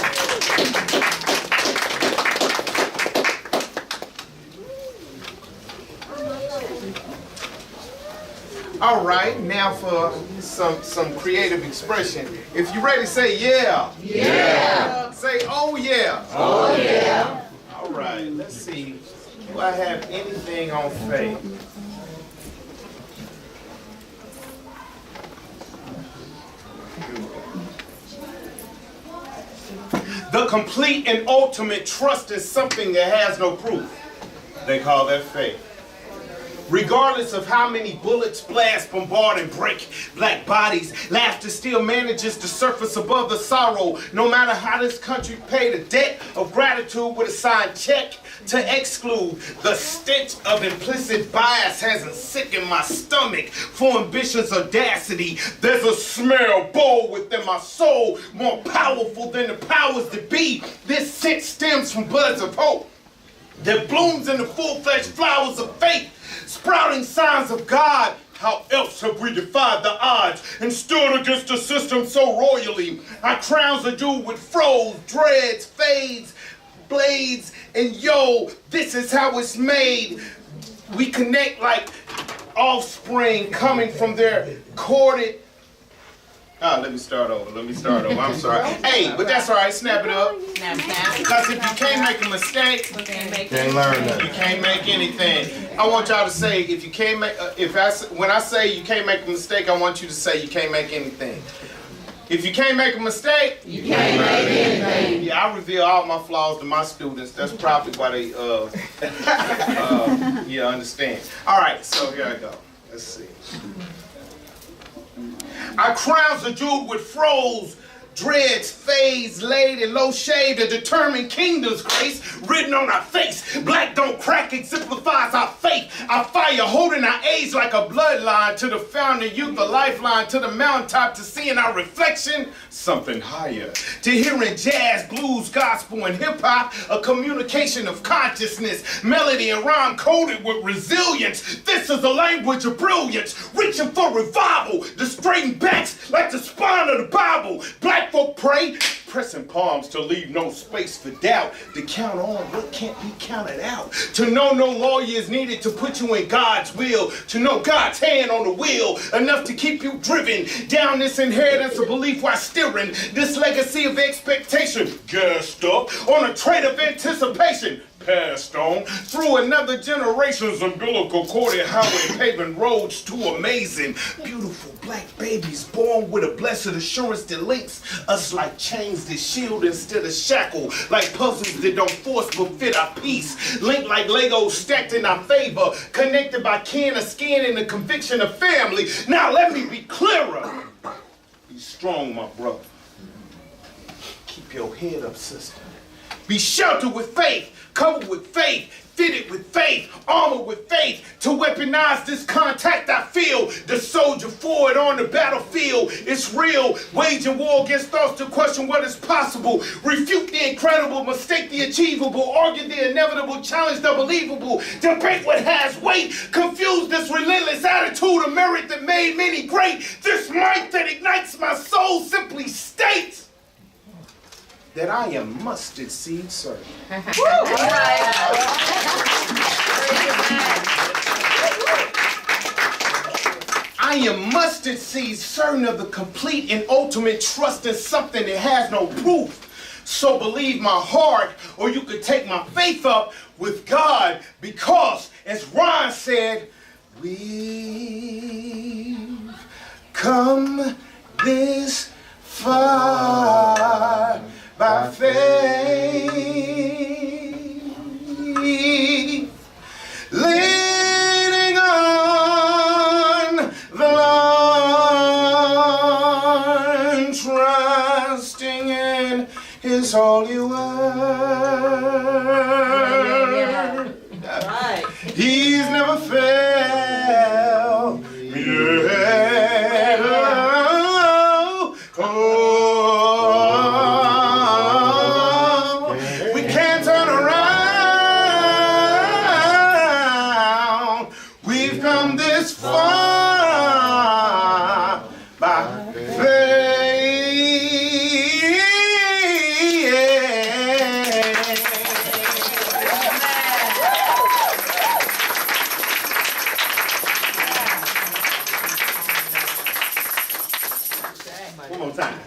[SPEAKER 6] All right, now for some creative expression. If you're ready, say yeah. Yeah. Say oh yeah. Oh yeah. All right, let's see. Do I have anything on faith? The complete and ultimate trust is something that has no proof. They call that faith. Regardless of how many bullets blast, bombard, and break black bodies, laughter still manages to surface above the sorrow. No matter how this country paid a debt of gratitude with a signed check to exclude, the stench of implicit bias hasn't sickened my stomach for ambition's audacity. There's a smell bold within my soul, more powerful than the powers that be. This scent stems from buds of hope that blooms in the full-fledged flowers of faith, sprouting signs of God. How else have we defied the odds and stood against the system so royally? Our crowns are due with froze, dreads, fades, blades, and yo, this is how it's made. We connect like offspring coming from their corded. Let me start over. I'm sorry. Hey, but that's all right. Snap it up. Because if you can't make a mistake,
[SPEAKER 7] Can't learn that.
[SPEAKER 6] you can't make anything. I want y'all to say, if you can't make, when I say you can't make a mistake, I want you to say you can't make anything. If you can't make a mistake, you can't make anything. Yeah, I reveal all my flaws to my students. That's probably why they, understand. All right, so here I go. Let's see. Our crowns are jeweled with froze, dreads, fades, laid and low shaved, a determined kingdom's grace written on our face. Black don't crack exemplifies our faith. Our fire holding our age like a bloodline to the founding youth, a lifeline to the mountaintop, to seeing our reflection something higher. To hearing jazz, blues, gospel, and hip hop, a communication of consciousness, melody and rhyme coded with resilience. This is a language of brilliance, reaching for revival, the straightened backs like the spine of the Bible. Black folk pray, pressing palms to leave no space for doubt, to count on what can't be counted out, to know no lawyer is needed to put you in God's will, to know God's hand on the wheel, enough to keep you driven down this inheritance of belief while steering this legacy of expectation, gassed up on a trait of anticipation, passed on through another generation's umbilical corded highway, paving roads to amazing, beautiful black babies born with a blessed assurance that links us like chains that shield instead of shackle, like puzzles that don't force but fit our piece, linked like Legos stacked in our favor, connected by kin or skin and the conviction of family. Now let me be clearer. Be strong, my brother. Keep your head up, sister. Be sheltered with faith, covered with faith, fitted with faith, armored with faith, to weaponize this contact I feel. The soldier forward on the battlefield, it's real. Waging war against thoughts to question what is possible. Refute the incredible, mistake the achievable, argue the inevitable, challenge the believable. Debate what has weight, confuse this relentless attitude of merit that made many great. This might that ignites my soul simply states that I am mustard seed certain. I am mustard seed certain of the complete and ultimate trust in something that has no proof. So believe my heart, or you could take my faith up with God, because, as Ron said, we've come this far by faith, leaning on the Lord, trusting in His holy word.
[SPEAKER 4] Right.
[SPEAKER 6] He's never failed me yet. We can't turn around. We've come this far by faith. One more time.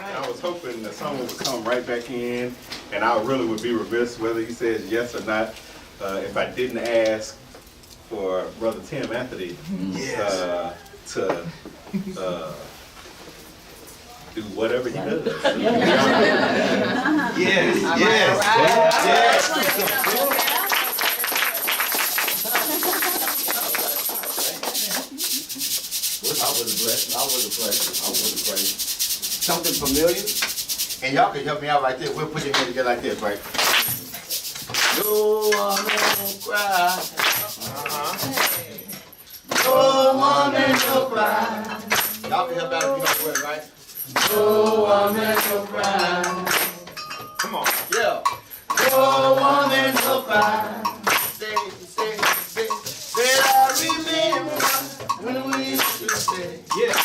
[SPEAKER 6] I was hoping that someone would come right back in, and I really would be remiss whether he says yes or not if I didn't ask for Brother Tim Anthony to do whatever he does. Yes, yes, yes.
[SPEAKER 3] I was a pleasure. Something familiar, and y'all can help me out right there. We'll put your hand together like this, right? No woman cry. No woman no cry. Y'all can help out if you know the word, right? No woman no cry. Come on, yeah. No woman no cry. Say, I remember when we used to say,
[SPEAKER 6] Yeah.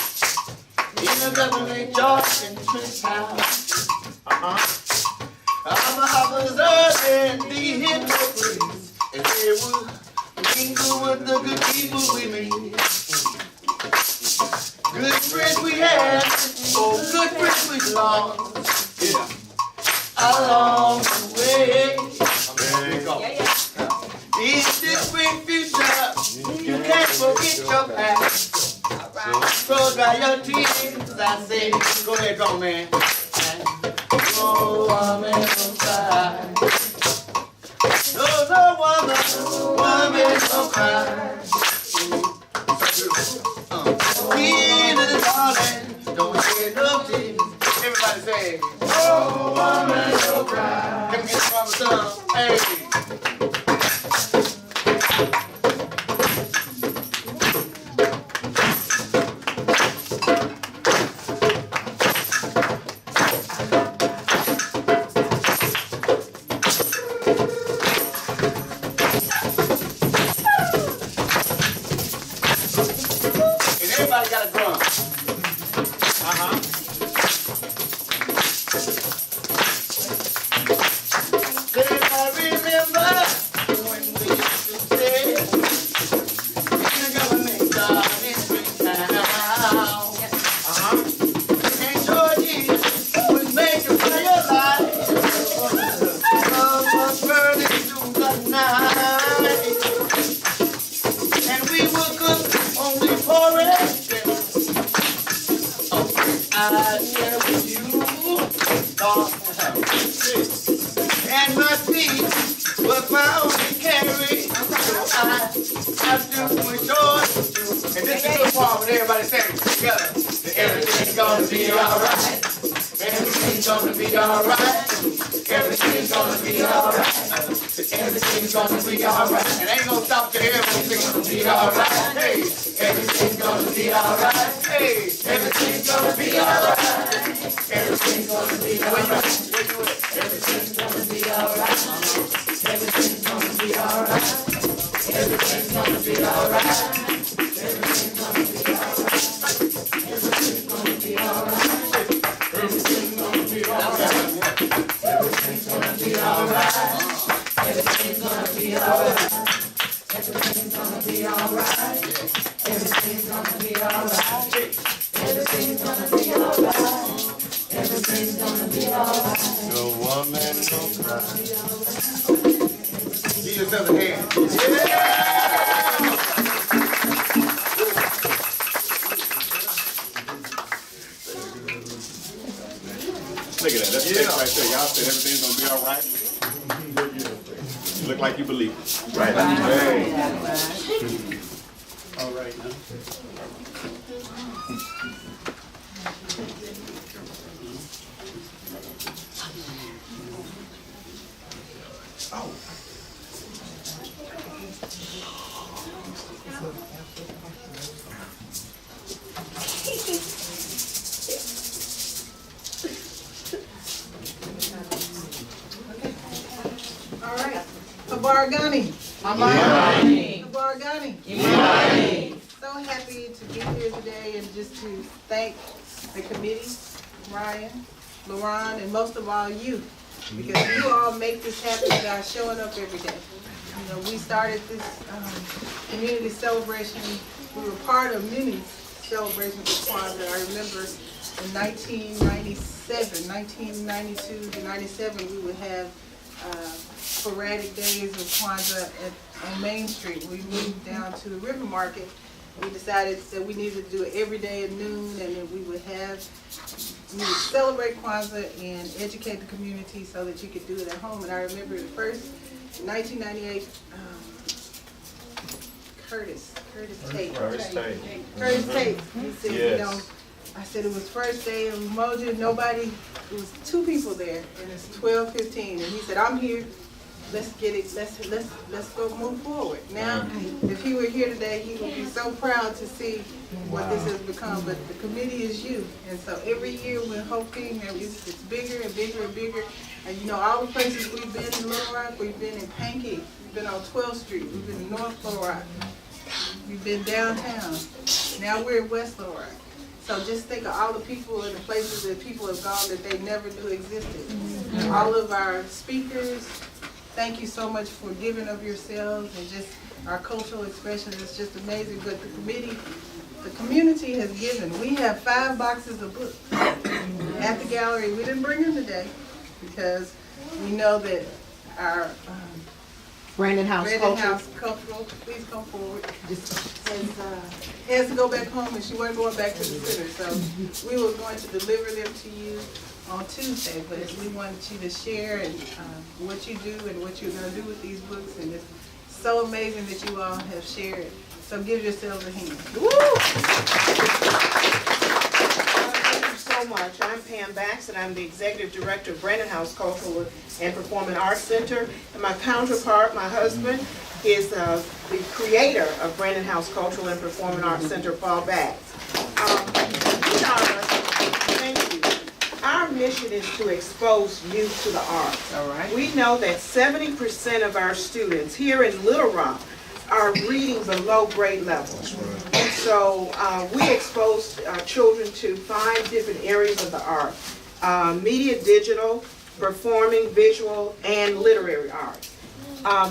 [SPEAKER 3] in the government church in Twin Town. I'm a hoppers and the hypocrites, and they would mingle with the good people we meet. Good friends we had, oh, good friends we lost.
[SPEAKER 6] Yeah.
[SPEAKER 3] Along the way.
[SPEAKER 6] There you go.
[SPEAKER 3] In this great future, you can't forget your past. So dry your tears, I say. Go ahead, drum man. No woman don't cry. No woman don't cry. gonna be alright. Everything's gonna be alright. Everything's gonna be alright. Everything's gonna be alright. And ain't gonna stop till everything's gonna be alright. Hey, everything's gonna be alright. Hey, everything's gonna be alright. Everything's gonna be alright. Everything's gonna be alright. Everything's gonna be alright. Everything's gonna be alright. Everything's gonna be alright. Everything's gonna be alright. Everything's gonna be alright. Everything's gonna be alright. Everything's gonna be alright. Everything's gonna be alright. Everything's gonna be alright. Everything's gonna be alright. Everything's gonna be alright.
[SPEAKER 7] No woman, no cry.
[SPEAKER 3] Give yourself a hand.
[SPEAKER 2] Look at that. That's yeah. Right there. Y'all said everything's gonna be all right. You look like you believe it.
[SPEAKER 3] Right.
[SPEAKER 2] Hey.
[SPEAKER 8] All right now.
[SPEAKER 5] All right. Habargani.
[SPEAKER 4] Imani.
[SPEAKER 5] Habargani.
[SPEAKER 4] Imani.
[SPEAKER 5] So happy to be here today and just to thank the committee, Ryan, LaRon, and most of all you, because you all make this happen by showing up every day. You know, we started this community celebration. We were part of many celebrations of Kwanzaa. I remember in 1992 to 97, we would have sporadic days of Kwanzaa on Main Street. We moved down to the River Market. We decided that we needed to do it every day at noon, and then we would celebrate Kwanzaa and educate the community so that you could do it at home. And I remember the first, 1998, Curtis Tate. Curtis Tate. He said,
[SPEAKER 2] Yes.
[SPEAKER 5] you know, I said it was first day of Umoja, it was 2 people there, and it's 12:15, and he said, I'm here, let's get it, let's go move forward. Now, if he were here today, he would be so proud to see what this has become, but the committee is you, and so every year we're hoping that it's bigger and bigger and bigger, and you know, all the places we've been in Little Rock, we've been in Pankey, we've been on 12th Street, we've been in North Little Rock, we've been downtown, now we're in West Little Rock. So just think of all the people and the places that people have gone that they never knew existed. All of our speakers, thank you so much for giving of yourselves, and just our cultural expression is just amazing. But the community has given. We have 5 boxes of books at the gallery. We didn't bring them today because we know that our
[SPEAKER 4] Brandon House
[SPEAKER 5] Cultural, please come forward. Has to go back home, and she wasn't going back to the center. So we were going to deliver them to you on Tuesday, but we wanted you to share and what you do and what you're going to do with these books. And it's so amazing that you all have shared. So give yourselves a hand.
[SPEAKER 10] Woo! Thank you so much. I'm Pam Bax, and I'm the Executive Director of Brandon House Cultural and Performing Arts Center. And my counterpart, my husband, is the creator of Brandon House Cultural and Performing Arts Center, Paul Bax. Thank you. Our mission is to expose youth to the arts. All right. We know that 70% of our students here in Little Rock are reading below grade level. And so we expose children to 5 different areas of the art: media, digital, performing, visual, and literary arts.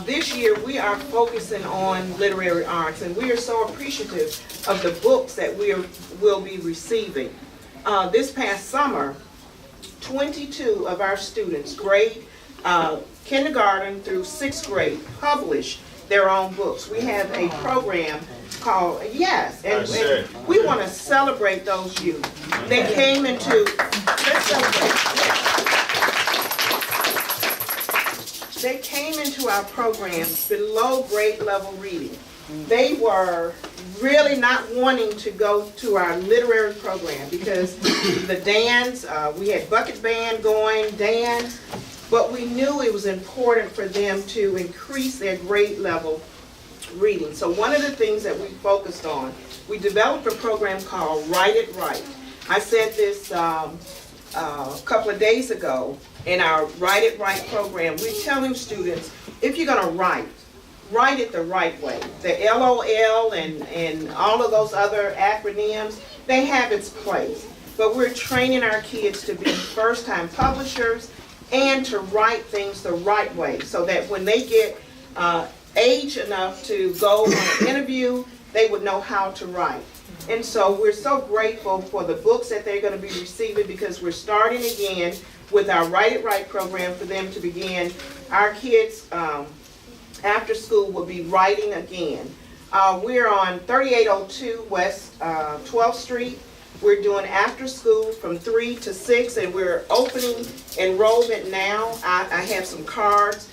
[SPEAKER 10] This year we are focusing on literary arts, and we are so appreciative of the books that will be receiving. This past summer, 22 of our students, grade kindergarten through 6th grade, published their own books. We have a program called, yes, and we want to celebrate those youth. They came into, let's celebrate. They came into our program below grade level reading. They were really not wanting to go to our literary program because the dance, we had bucket band going, dance, but we knew it was important for them to increase their grade level reading. So one of the things that we focused on, we developed a program called Write It Right. I said this a couple of days ago in our Write It Right program. We're telling students, if you're going to write it the right way. The LOL and all of those other acronyms, they have its place. But we're training our kids to be first-time publishers and to write things the right way so that when they get age enough to go on an interview, they would know how to write. And so we're so grateful for the books that they're going to be receiving because we're starting again with our Write It Right program for them to begin. Our kids after school will be writing again. We're on 3802 West 12th Street. We're doing after school from 3 to 6 and we're opening enrollment now. I have some cards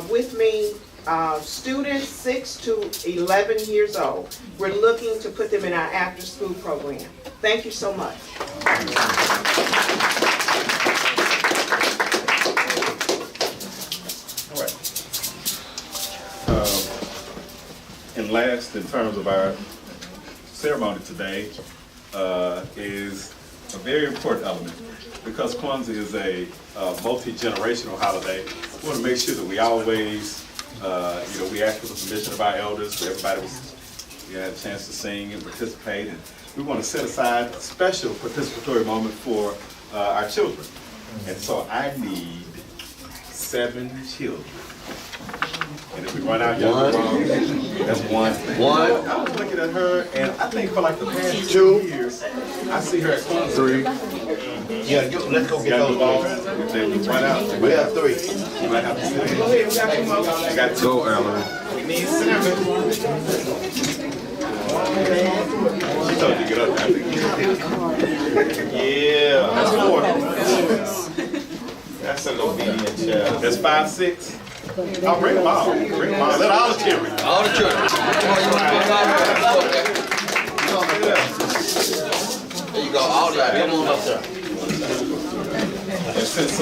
[SPEAKER 10] with me. Students 6 to 11 years old. We're looking to put them in our after-school program. Thank you so much.
[SPEAKER 2] All right. And last, in terms of our ceremony today, is a very important element because Kwanzaa is a multi-generational holiday. We want to make sure that we always we ask for the permission of our elders, so everybody had a chance to sing and participate. And we want to set aside a special participatory moment for our children. And so I need 7 children. And if we run out, y'all go wrong. That's one. I was looking at her, and I think for like the past 2 years, I see her at Kwanzaa. 3.
[SPEAKER 3] Yeah, let's go get those balls.
[SPEAKER 2] If they run out,
[SPEAKER 3] We have 3.
[SPEAKER 2] you might have to sit.
[SPEAKER 10] Go ahead, we got some more.
[SPEAKER 2] I got 2.
[SPEAKER 1] Go, Alan.
[SPEAKER 2] We need 7. She told you to get up. I think. Yeah, that's 4. That's an obedient child. That's 5, 6. I'll bring them all. Bring them all. Let all the children.
[SPEAKER 3] All the children. There you go, all the come on up there.
[SPEAKER 2] And since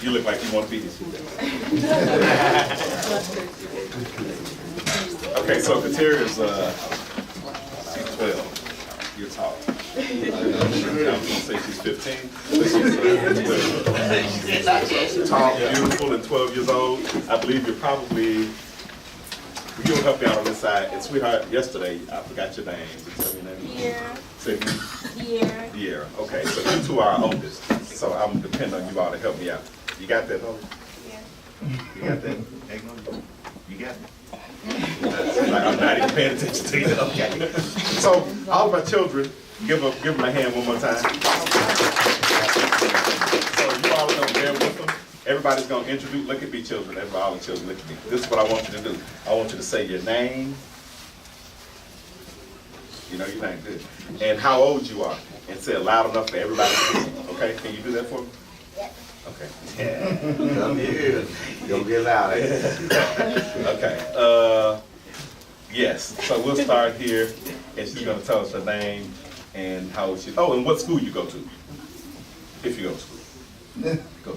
[SPEAKER 2] you look like you want to be here. Okay, so Kateria's she's 12 years tall. I'm gonna say she's 15. But she's tall, beautiful, and 12 years old. I believe you're probably. You'll help me out on this side. And sweetheart, yesterday I forgot your name. Tell me your name.
[SPEAKER 8] Dear.
[SPEAKER 2] Say me.
[SPEAKER 8] Dear.
[SPEAKER 2] Dear. Okay, so you two are our oldest. So I'm depending on you all to help me out. You got that, homie?
[SPEAKER 8] Yeah.
[SPEAKER 2] You got that? You got it? Like I'm not even paying attention to you. Okay. So all of our children, give them a hand one more time. So you all are gonna bear with them. Everybody's gonna introduce. Look at me, children. Everybody, all the children, look at me. This is what I want you to do. I want you to say your name. You know your name, good. And how old you are, and say it loud enough for everybody to hear. Okay? Can you do that for me?
[SPEAKER 8] Yep.
[SPEAKER 2] Okay.
[SPEAKER 3] Come here. Don't get loud.
[SPEAKER 2] Okay. Yes. So we'll start here, and she's gonna tell us her name and how old she. Oh, and what school you go to? If you go to school. Go.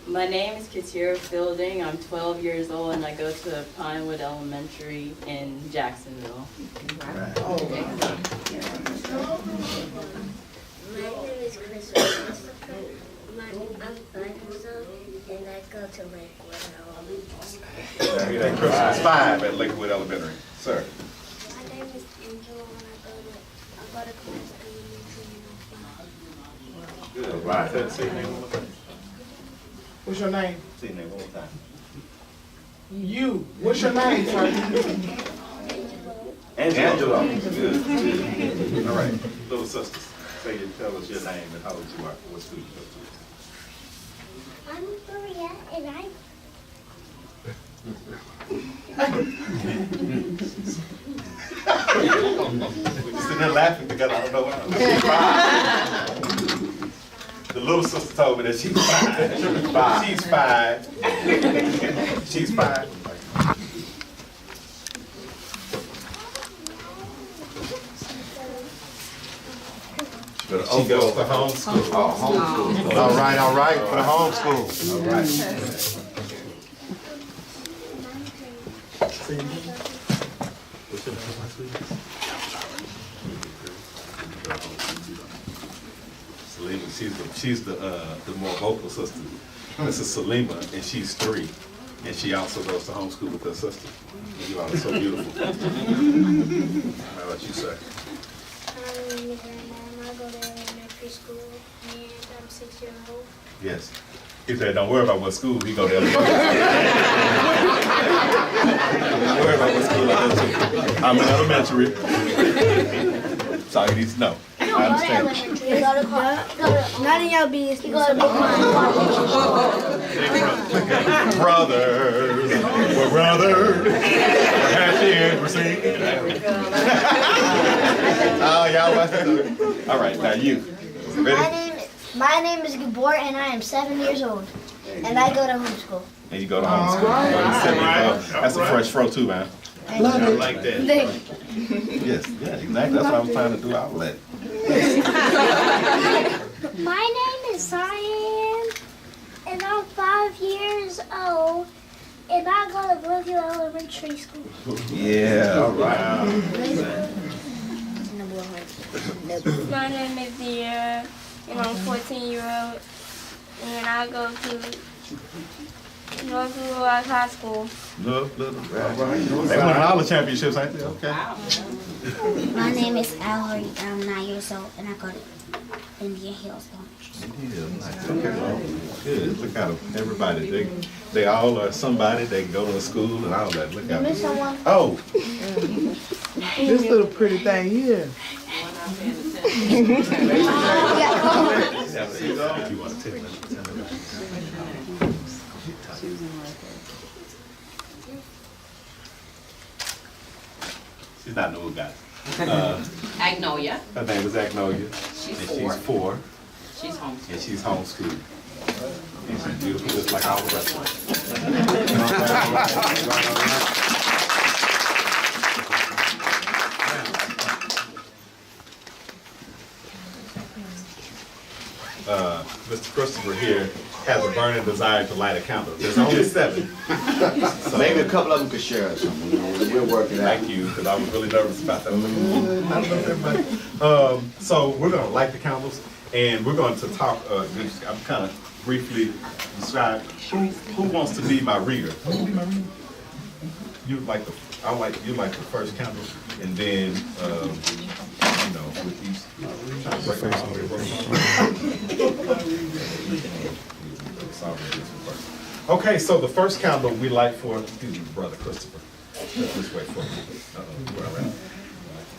[SPEAKER 11] My name is Katia Fielding. I'm 12 years old and I go to Pinewood Elementary in Jacksonville.
[SPEAKER 8] My name is Chris Christopher. I'm 5 years old and I go to Lakewood Elementary.
[SPEAKER 2] Christmas 5 at Lakewood Elementary. Sir.
[SPEAKER 8] My name is Angela and I go to Quanzaa Elementary and I'm 5.
[SPEAKER 2] Good. Right. Say your name one more time.
[SPEAKER 9] What's your name?
[SPEAKER 2] Say your name one more time.
[SPEAKER 9] You. What's your name, sir?
[SPEAKER 2] Angela. Good. All right. Little sisters, tell us your name and how old you are. What school you go to.
[SPEAKER 8] I'm Maria and I'm
[SPEAKER 2] We're just sitting there laughing together. I don't know why. The little sister told me that she's 5. She's 5. She's 5. She goes to homeschool.
[SPEAKER 7] Oh, homeschool. All right, for the homeschool. All right.
[SPEAKER 2] Salima, she's the more vocal sister. This is Salima, and she's 3, and she also goes to homeschool with her sister. You all are so beautiful. How about you, sir?
[SPEAKER 8] My name is Imani. I go to elementary school, and I'm 6 years old.
[SPEAKER 2] Yes. He said, don't worry about what school he go to. Don't worry about what school I go to. I'm in elementary. That's all you need to know. I understand.
[SPEAKER 8] None of y'all business. You go to
[SPEAKER 2] Brothers, we're brothers. We're happy and we're singing. Oh, y'all watch that. All right, now you. Ready?
[SPEAKER 8] My name is Gabor, and I am 7 years old, and I go to homeschool.
[SPEAKER 2] And you go to homeschool. That's a fresh fro too, man. I like that. Yes, yeah, exactly. That's what I was trying to do. Outlet.
[SPEAKER 8] My name is Cyan, and I'm 5 years old, and I go to Bloomfield Elementary School.
[SPEAKER 2] Yeah, all right.
[SPEAKER 8] My name is Dia, and I'm 14-year-old, and I go to North Little Rock High School.
[SPEAKER 2] Look, all right. They won all the championships, ain't they? Okay.
[SPEAKER 8] My name is Allory, and I'm 9 years old, and I go to Indian Hills Elementary.
[SPEAKER 2] Okay. Good. Look at them. Everybody. They all are somebody. They can go to a school and all that. Look at them. Oh.
[SPEAKER 9] This little pretty thing here.
[SPEAKER 2] If you want to tell them. She's not an old guy.
[SPEAKER 12] Agnolia.
[SPEAKER 2] Her name is Agnolia.
[SPEAKER 12] She's
[SPEAKER 2] and
[SPEAKER 12] 4.
[SPEAKER 2] She's 4.
[SPEAKER 12] She's homeschooled.
[SPEAKER 2] And she's homeschooled. And she's beautiful just like all the rest of us. Mr. Christopher here has a burning desire to light a candle. There's only 7. So,
[SPEAKER 3] Maybe a couple of them could share us something. We'll work it out.
[SPEAKER 2] thank you, because I was really nervous about that. Not everybody. So we're going to light the candles, and we're going to talk. I'm kind of briefly describe who wants to be my reader. Who will be my reader? You like the first candle, and then with these. Trying to break them all. Okay, so the first candle we light for, excuse me, Brother Christopher. This way for me.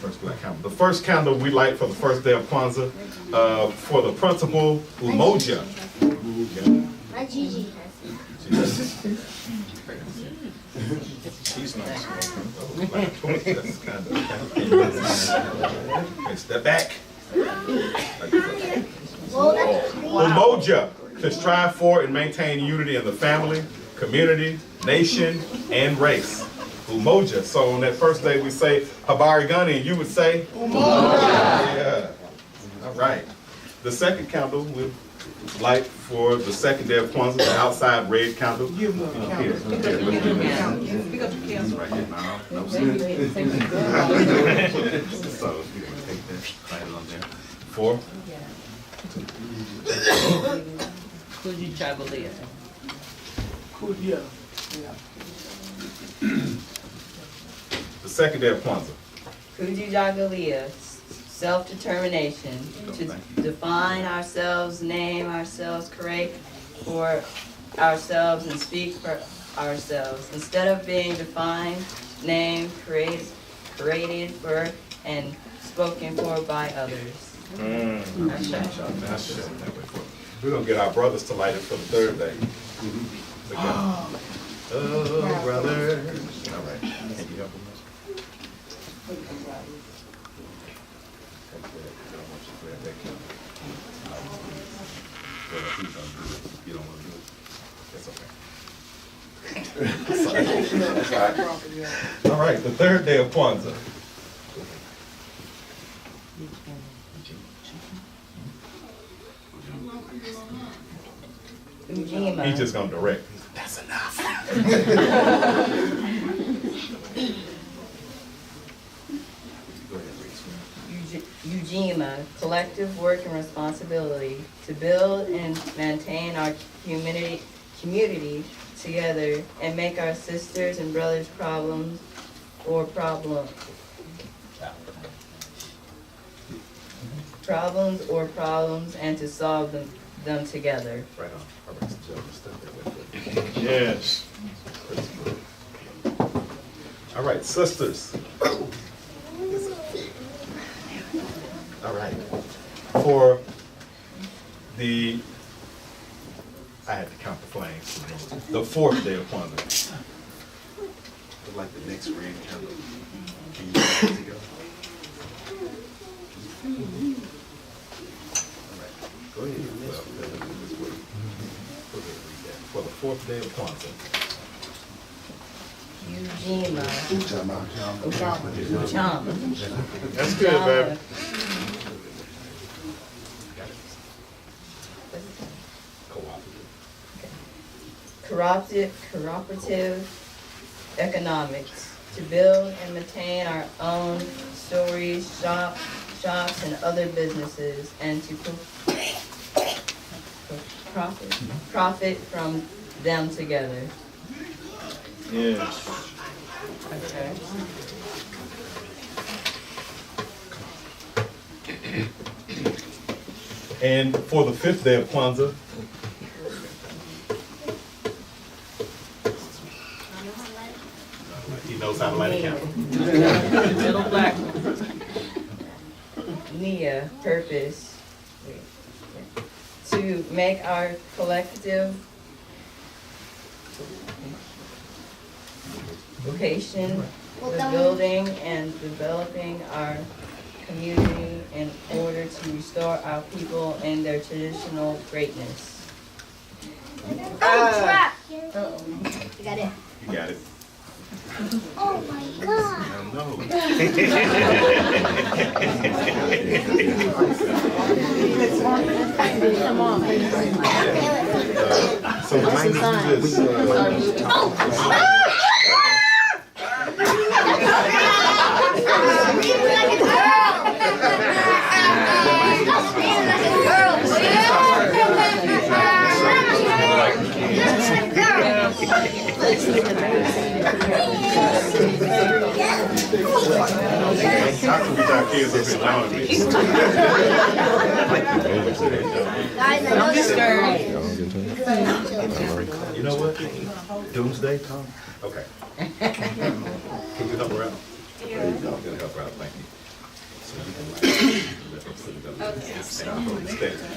[SPEAKER 2] First black candle. The first candle we light for the first day of Kwanzaa for the principal Umoja.
[SPEAKER 8] My Gigi.
[SPEAKER 2] She's nice. Okay, step back. Umoja, to strive for and maintain unity in the family, community, nation, and race. Umoja. So on that first day we say Habari Gani, and you would say Umoja. Yeah. All right. The second candle we light for the second day of Kwanzaa, the outside red candle.
[SPEAKER 9] Give them a
[SPEAKER 2] Here.
[SPEAKER 9] candle.
[SPEAKER 2] Right here now. No, so you're gonna take that, light it on there. 4.
[SPEAKER 12] Kuji Chagalia.
[SPEAKER 9] Cool, yeah.
[SPEAKER 2] The second day of Kwanzaa.
[SPEAKER 11] Kuji Jagalia, self-determination, to define ourselves, name ourselves, create for ourselves, and speak for ourselves. Instead of being defined, named, created for, and spoken for by others.
[SPEAKER 2] We're going to get our brothers to light it for the third day. Oh, brothers. All right. Can you help them? You don't want to do it? That's okay. All right, the third day of Kwanzaa.
[SPEAKER 8] Ujima.
[SPEAKER 2] He's just gonna direct. That's enough.
[SPEAKER 11] Ujima, collective work and responsibility to build and maintain our community together and make our sisters and brothers problems and to solve them together.
[SPEAKER 2] Right on. All right, yes. All right, sisters. All right. For the, I had to count the flames. The fourth day of Kwanzaa. Like the next red candle. Can you get it to go? All right. Go ahead. Well, this way. Go ahead and read that. For the fourth day of Kwanzaa.
[SPEAKER 8] Ujima. Ujama.
[SPEAKER 2] That's good, baby.
[SPEAKER 11] Cooperative economics to build and maintain our own stores, shops, and other businesses, and to profit from them together.
[SPEAKER 2] Yes.
[SPEAKER 11] Okay.
[SPEAKER 2] And for the fifth day of Kwanzaa, he knows how to light a candle.
[SPEAKER 12] Little black.
[SPEAKER 11] Nia, purpose, to make our collective vocation, the building and developing our community in order to restore our people and their traditional greatness.
[SPEAKER 13] Crap!
[SPEAKER 11] Uh-oh.
[SPEAKER 13] You got it.
[SPEAKER 2] You got it.
[SPEAKER 13] Oh my god.
[SPEAKER 2] No.
[SPEAKER 13] Come on.
[SPEAKER 2] So remind me who this our kids up and down me.
[SPEAKER 13] Don't be scared.
[SPEAKER 2] You know what? Doomsday, Tom? Okay. Can you help her out? There you go. I'm gonna help her out, thank you.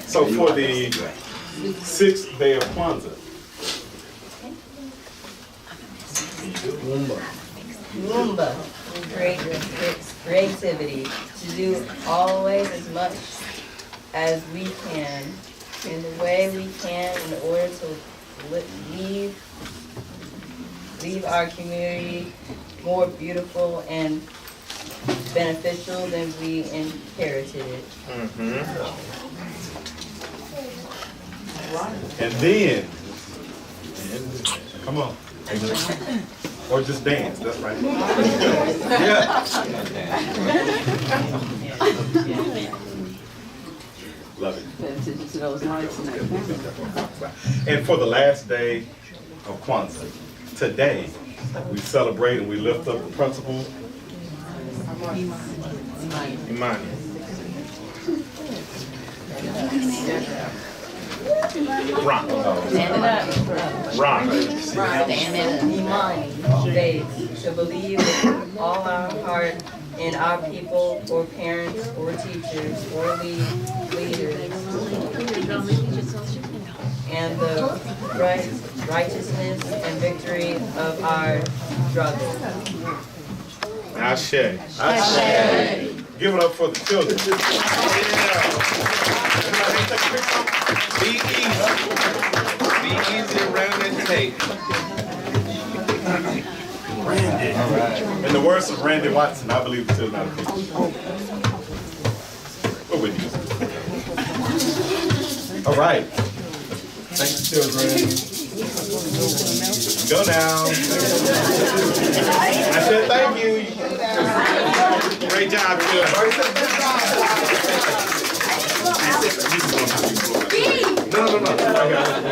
[SPEAKER 2] So for the sixth day of Kwanzaa.
[SPEAKER 11] Lumba, creativity, to do always as much as we can, in the way we can, in order to leave our community more beautiful and beneficial than we inherited it.
[SPEAKER 2] And then, come on. Or just dance, that's right. Yeah. Love it.
[SPEAKER 12] Pay attention to those lights in that.
[SPEAKER 2] And for the last day of Kwanzaa, today, we celebrate and we lift up the principal, Imani. Rock. Rock.
[SPEAKER 11] Imani, faith, to believe with all our heart in our people, or parents, or teachers, or leaders, and the righteousness and victory of our struggle.
[SPEAKER 2] Ashe. Ashe. Give it up for the children.
[SPEAKER 6] Be easy. Be easy around that table.
[SPEAKER 2] Randy. In the words of Randy Watson, I believe the children are the people. We're with you. All right. Thank you, children. Go now. I said thank you. Great job, children. No. I got it.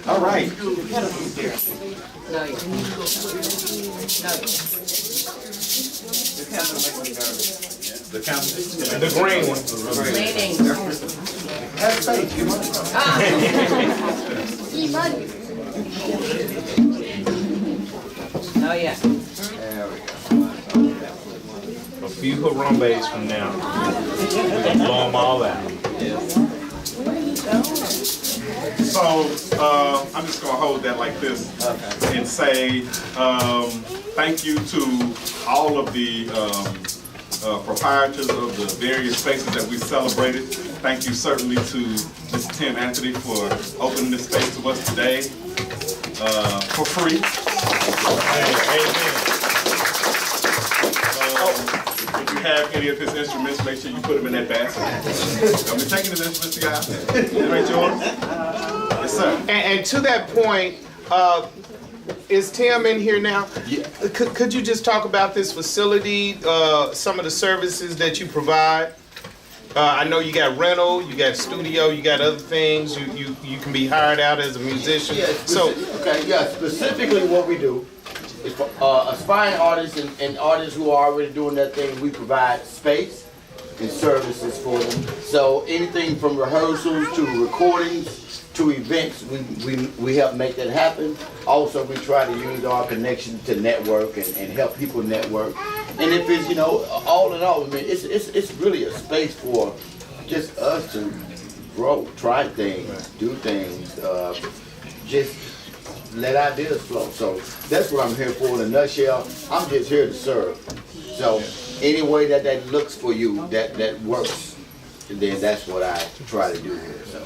[SPEAKER 2] All right. All right. The green one. Have faith,
[SPEAKER 13] Imani.
[SPEAKER 12] Oh, yeah.
[SPEAKER 2] A few Harambe's from now. We're gonna blow them all out. So I'm just gonna hold that like this and say thank you to all of the proprietors of the various spaces that we celebrated. Thank you certainly to Mr. Tim Anthony for opening this space to us today for free. Amen. If you have any of his instruments, make sure you put them in that basket. I'll be taking his instruments, you guys. Right, yours? Yes, sir.
[SPEAKER 6] And to that point, is Tim in here now? Yeah. Could you just talk about this facility, some of the services that you provide? I know you got rental, you got studio, you got other things. You can be hired out as a musician.
[SPEAKER 3] Yeah, specifically what we do is for aspiring artists and artists who are already doing that thing, we provide space and services for them. So anything from rehearsals to recordings to events, we help make that happen. Also, we try to use our connection to network and help people network. And if it's, all in all, I mean, it's really a space for just us to grow, try things, do things, just let ideas flow. So that's what I'm here for in a nutshell. I'm just here to serve. So any way that looks for you, that works, then that's what I try to do here. So.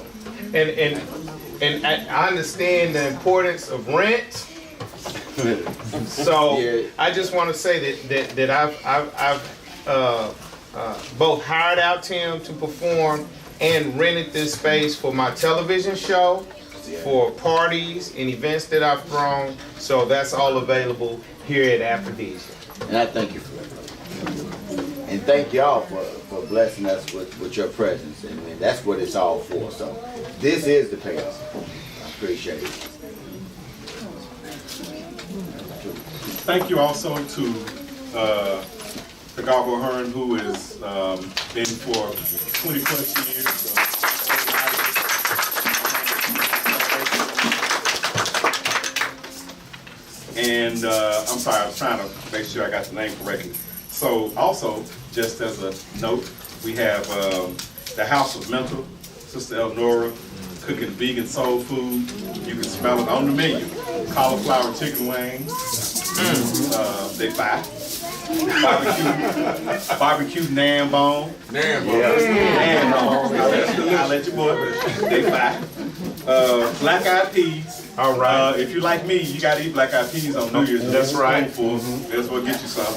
[SPEAKER 6] And I understand the importance of rent. So yeah. I just want to say that I've both hired out Tim to perform and rented this space for my television show, for parties and events that I've thrown. So that's all available here at Aphrodisia.
[SPEAKER 3] And I thank you for it. And thank y'all for blessing us with your presence. And that's what it's all for. So this is the payoff. I appreciate it.
[SPEAKER 2] Thank you also to the Garbo Hearn, who has been for 20 plus years. And I'm sorry, I was trying to make sure I got the name correctly. So also, just as a note, we have the House of Mental, Sister Elnora, cooking vegan soul food. You can smell it on the menu. Cauliflower chicken wings, they buy. Barbecue nam bone. Nam bone. Nam bone. I'll let you boy. They buy. Black eyed peas. All right. If you like me, you gotta eat black eyed peas on New Year's. That's right. That's what get you some.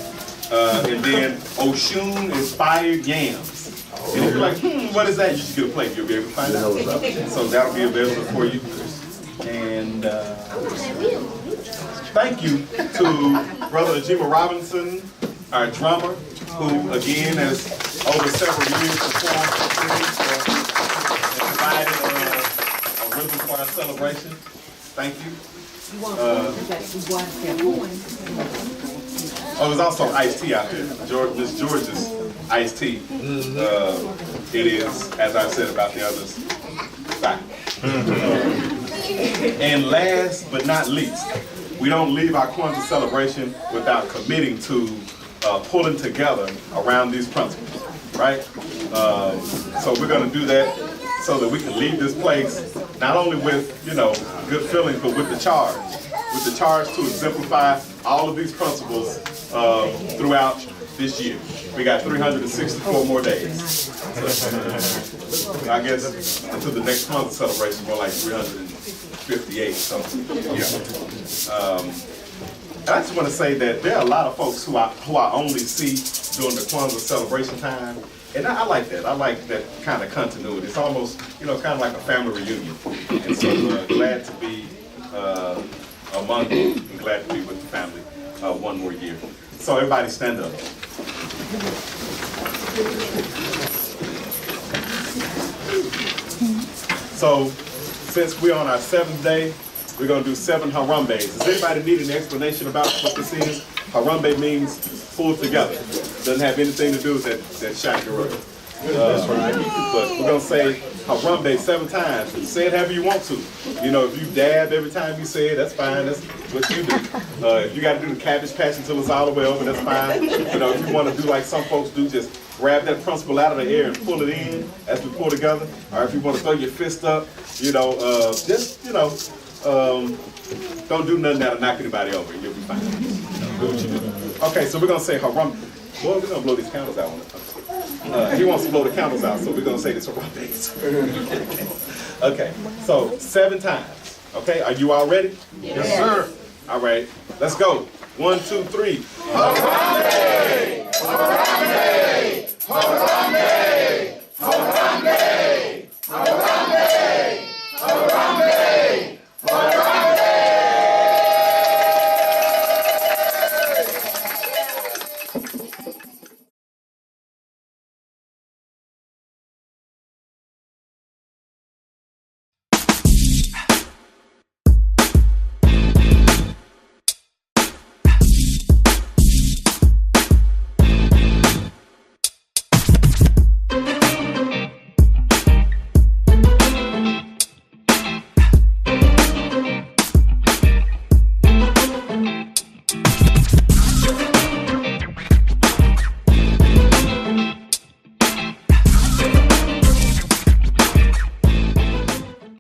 [SPEAKER 2] And then Oshun inspired yams. And if you're like, what is that? You should get a plate. You'll be able to find out. So that'll be available for you. And thank you to Brother Jimmy Robinson, our drummer, who again has over several years performed for and provided a rhythm for our celebration. Thank you. There's also iced tea out there. Miss George's iced tea. It is, as I said about the others, fine. And last but not least, we don't leave our Kwanzaa celebration without committing to pulling together around these principles, right? So we're going to do that so that we can leave this place not only with, good feelings, but with the charge to exemplify all of these principles throughout this year. We got 364 more days. So, I guess until the next month's celebration, more like 300. 58. So, yeah. And I just want to say that there are a lot of folks who I only see during the Kwanzaa celebration time. And I like that. I like that kind of continuity. It's almost, kind of like a family reunion. And so glad to be among you and glad to be with the family one more year. So everybody stand up. So since we're on our 7th day, we're going to do 7 Harambes. Does anybody need an explanation about what this is? Harambe means pulled together. Doesn't have anything to do with that shaka word. But we're going to say Harambe 7 times. Say it however you want to. If you dab every time you say it, that's fine. That's what you do. If you got to do the cabbage patch until it's all the way over, that's fine. If you want to do like some folks do, just grab that principle out of the air and pull it in as we pull together. Or if you want to throw your fist up, don't do nothing that'll knock anybody over. You'll be fine. Do what you do. Okay, so we're going to say Harambe. Boy, we're going to blow these candles out. He wants to blow the candles out, so we're going to say this Harambe. Okay, so 7 times. Okay, are you all ready?
[SPEAKER 6] Yes, sir.
[SPEAKER 2] All right, let's go. 1, 2, 3.
[SPEAKER 6] Harambe!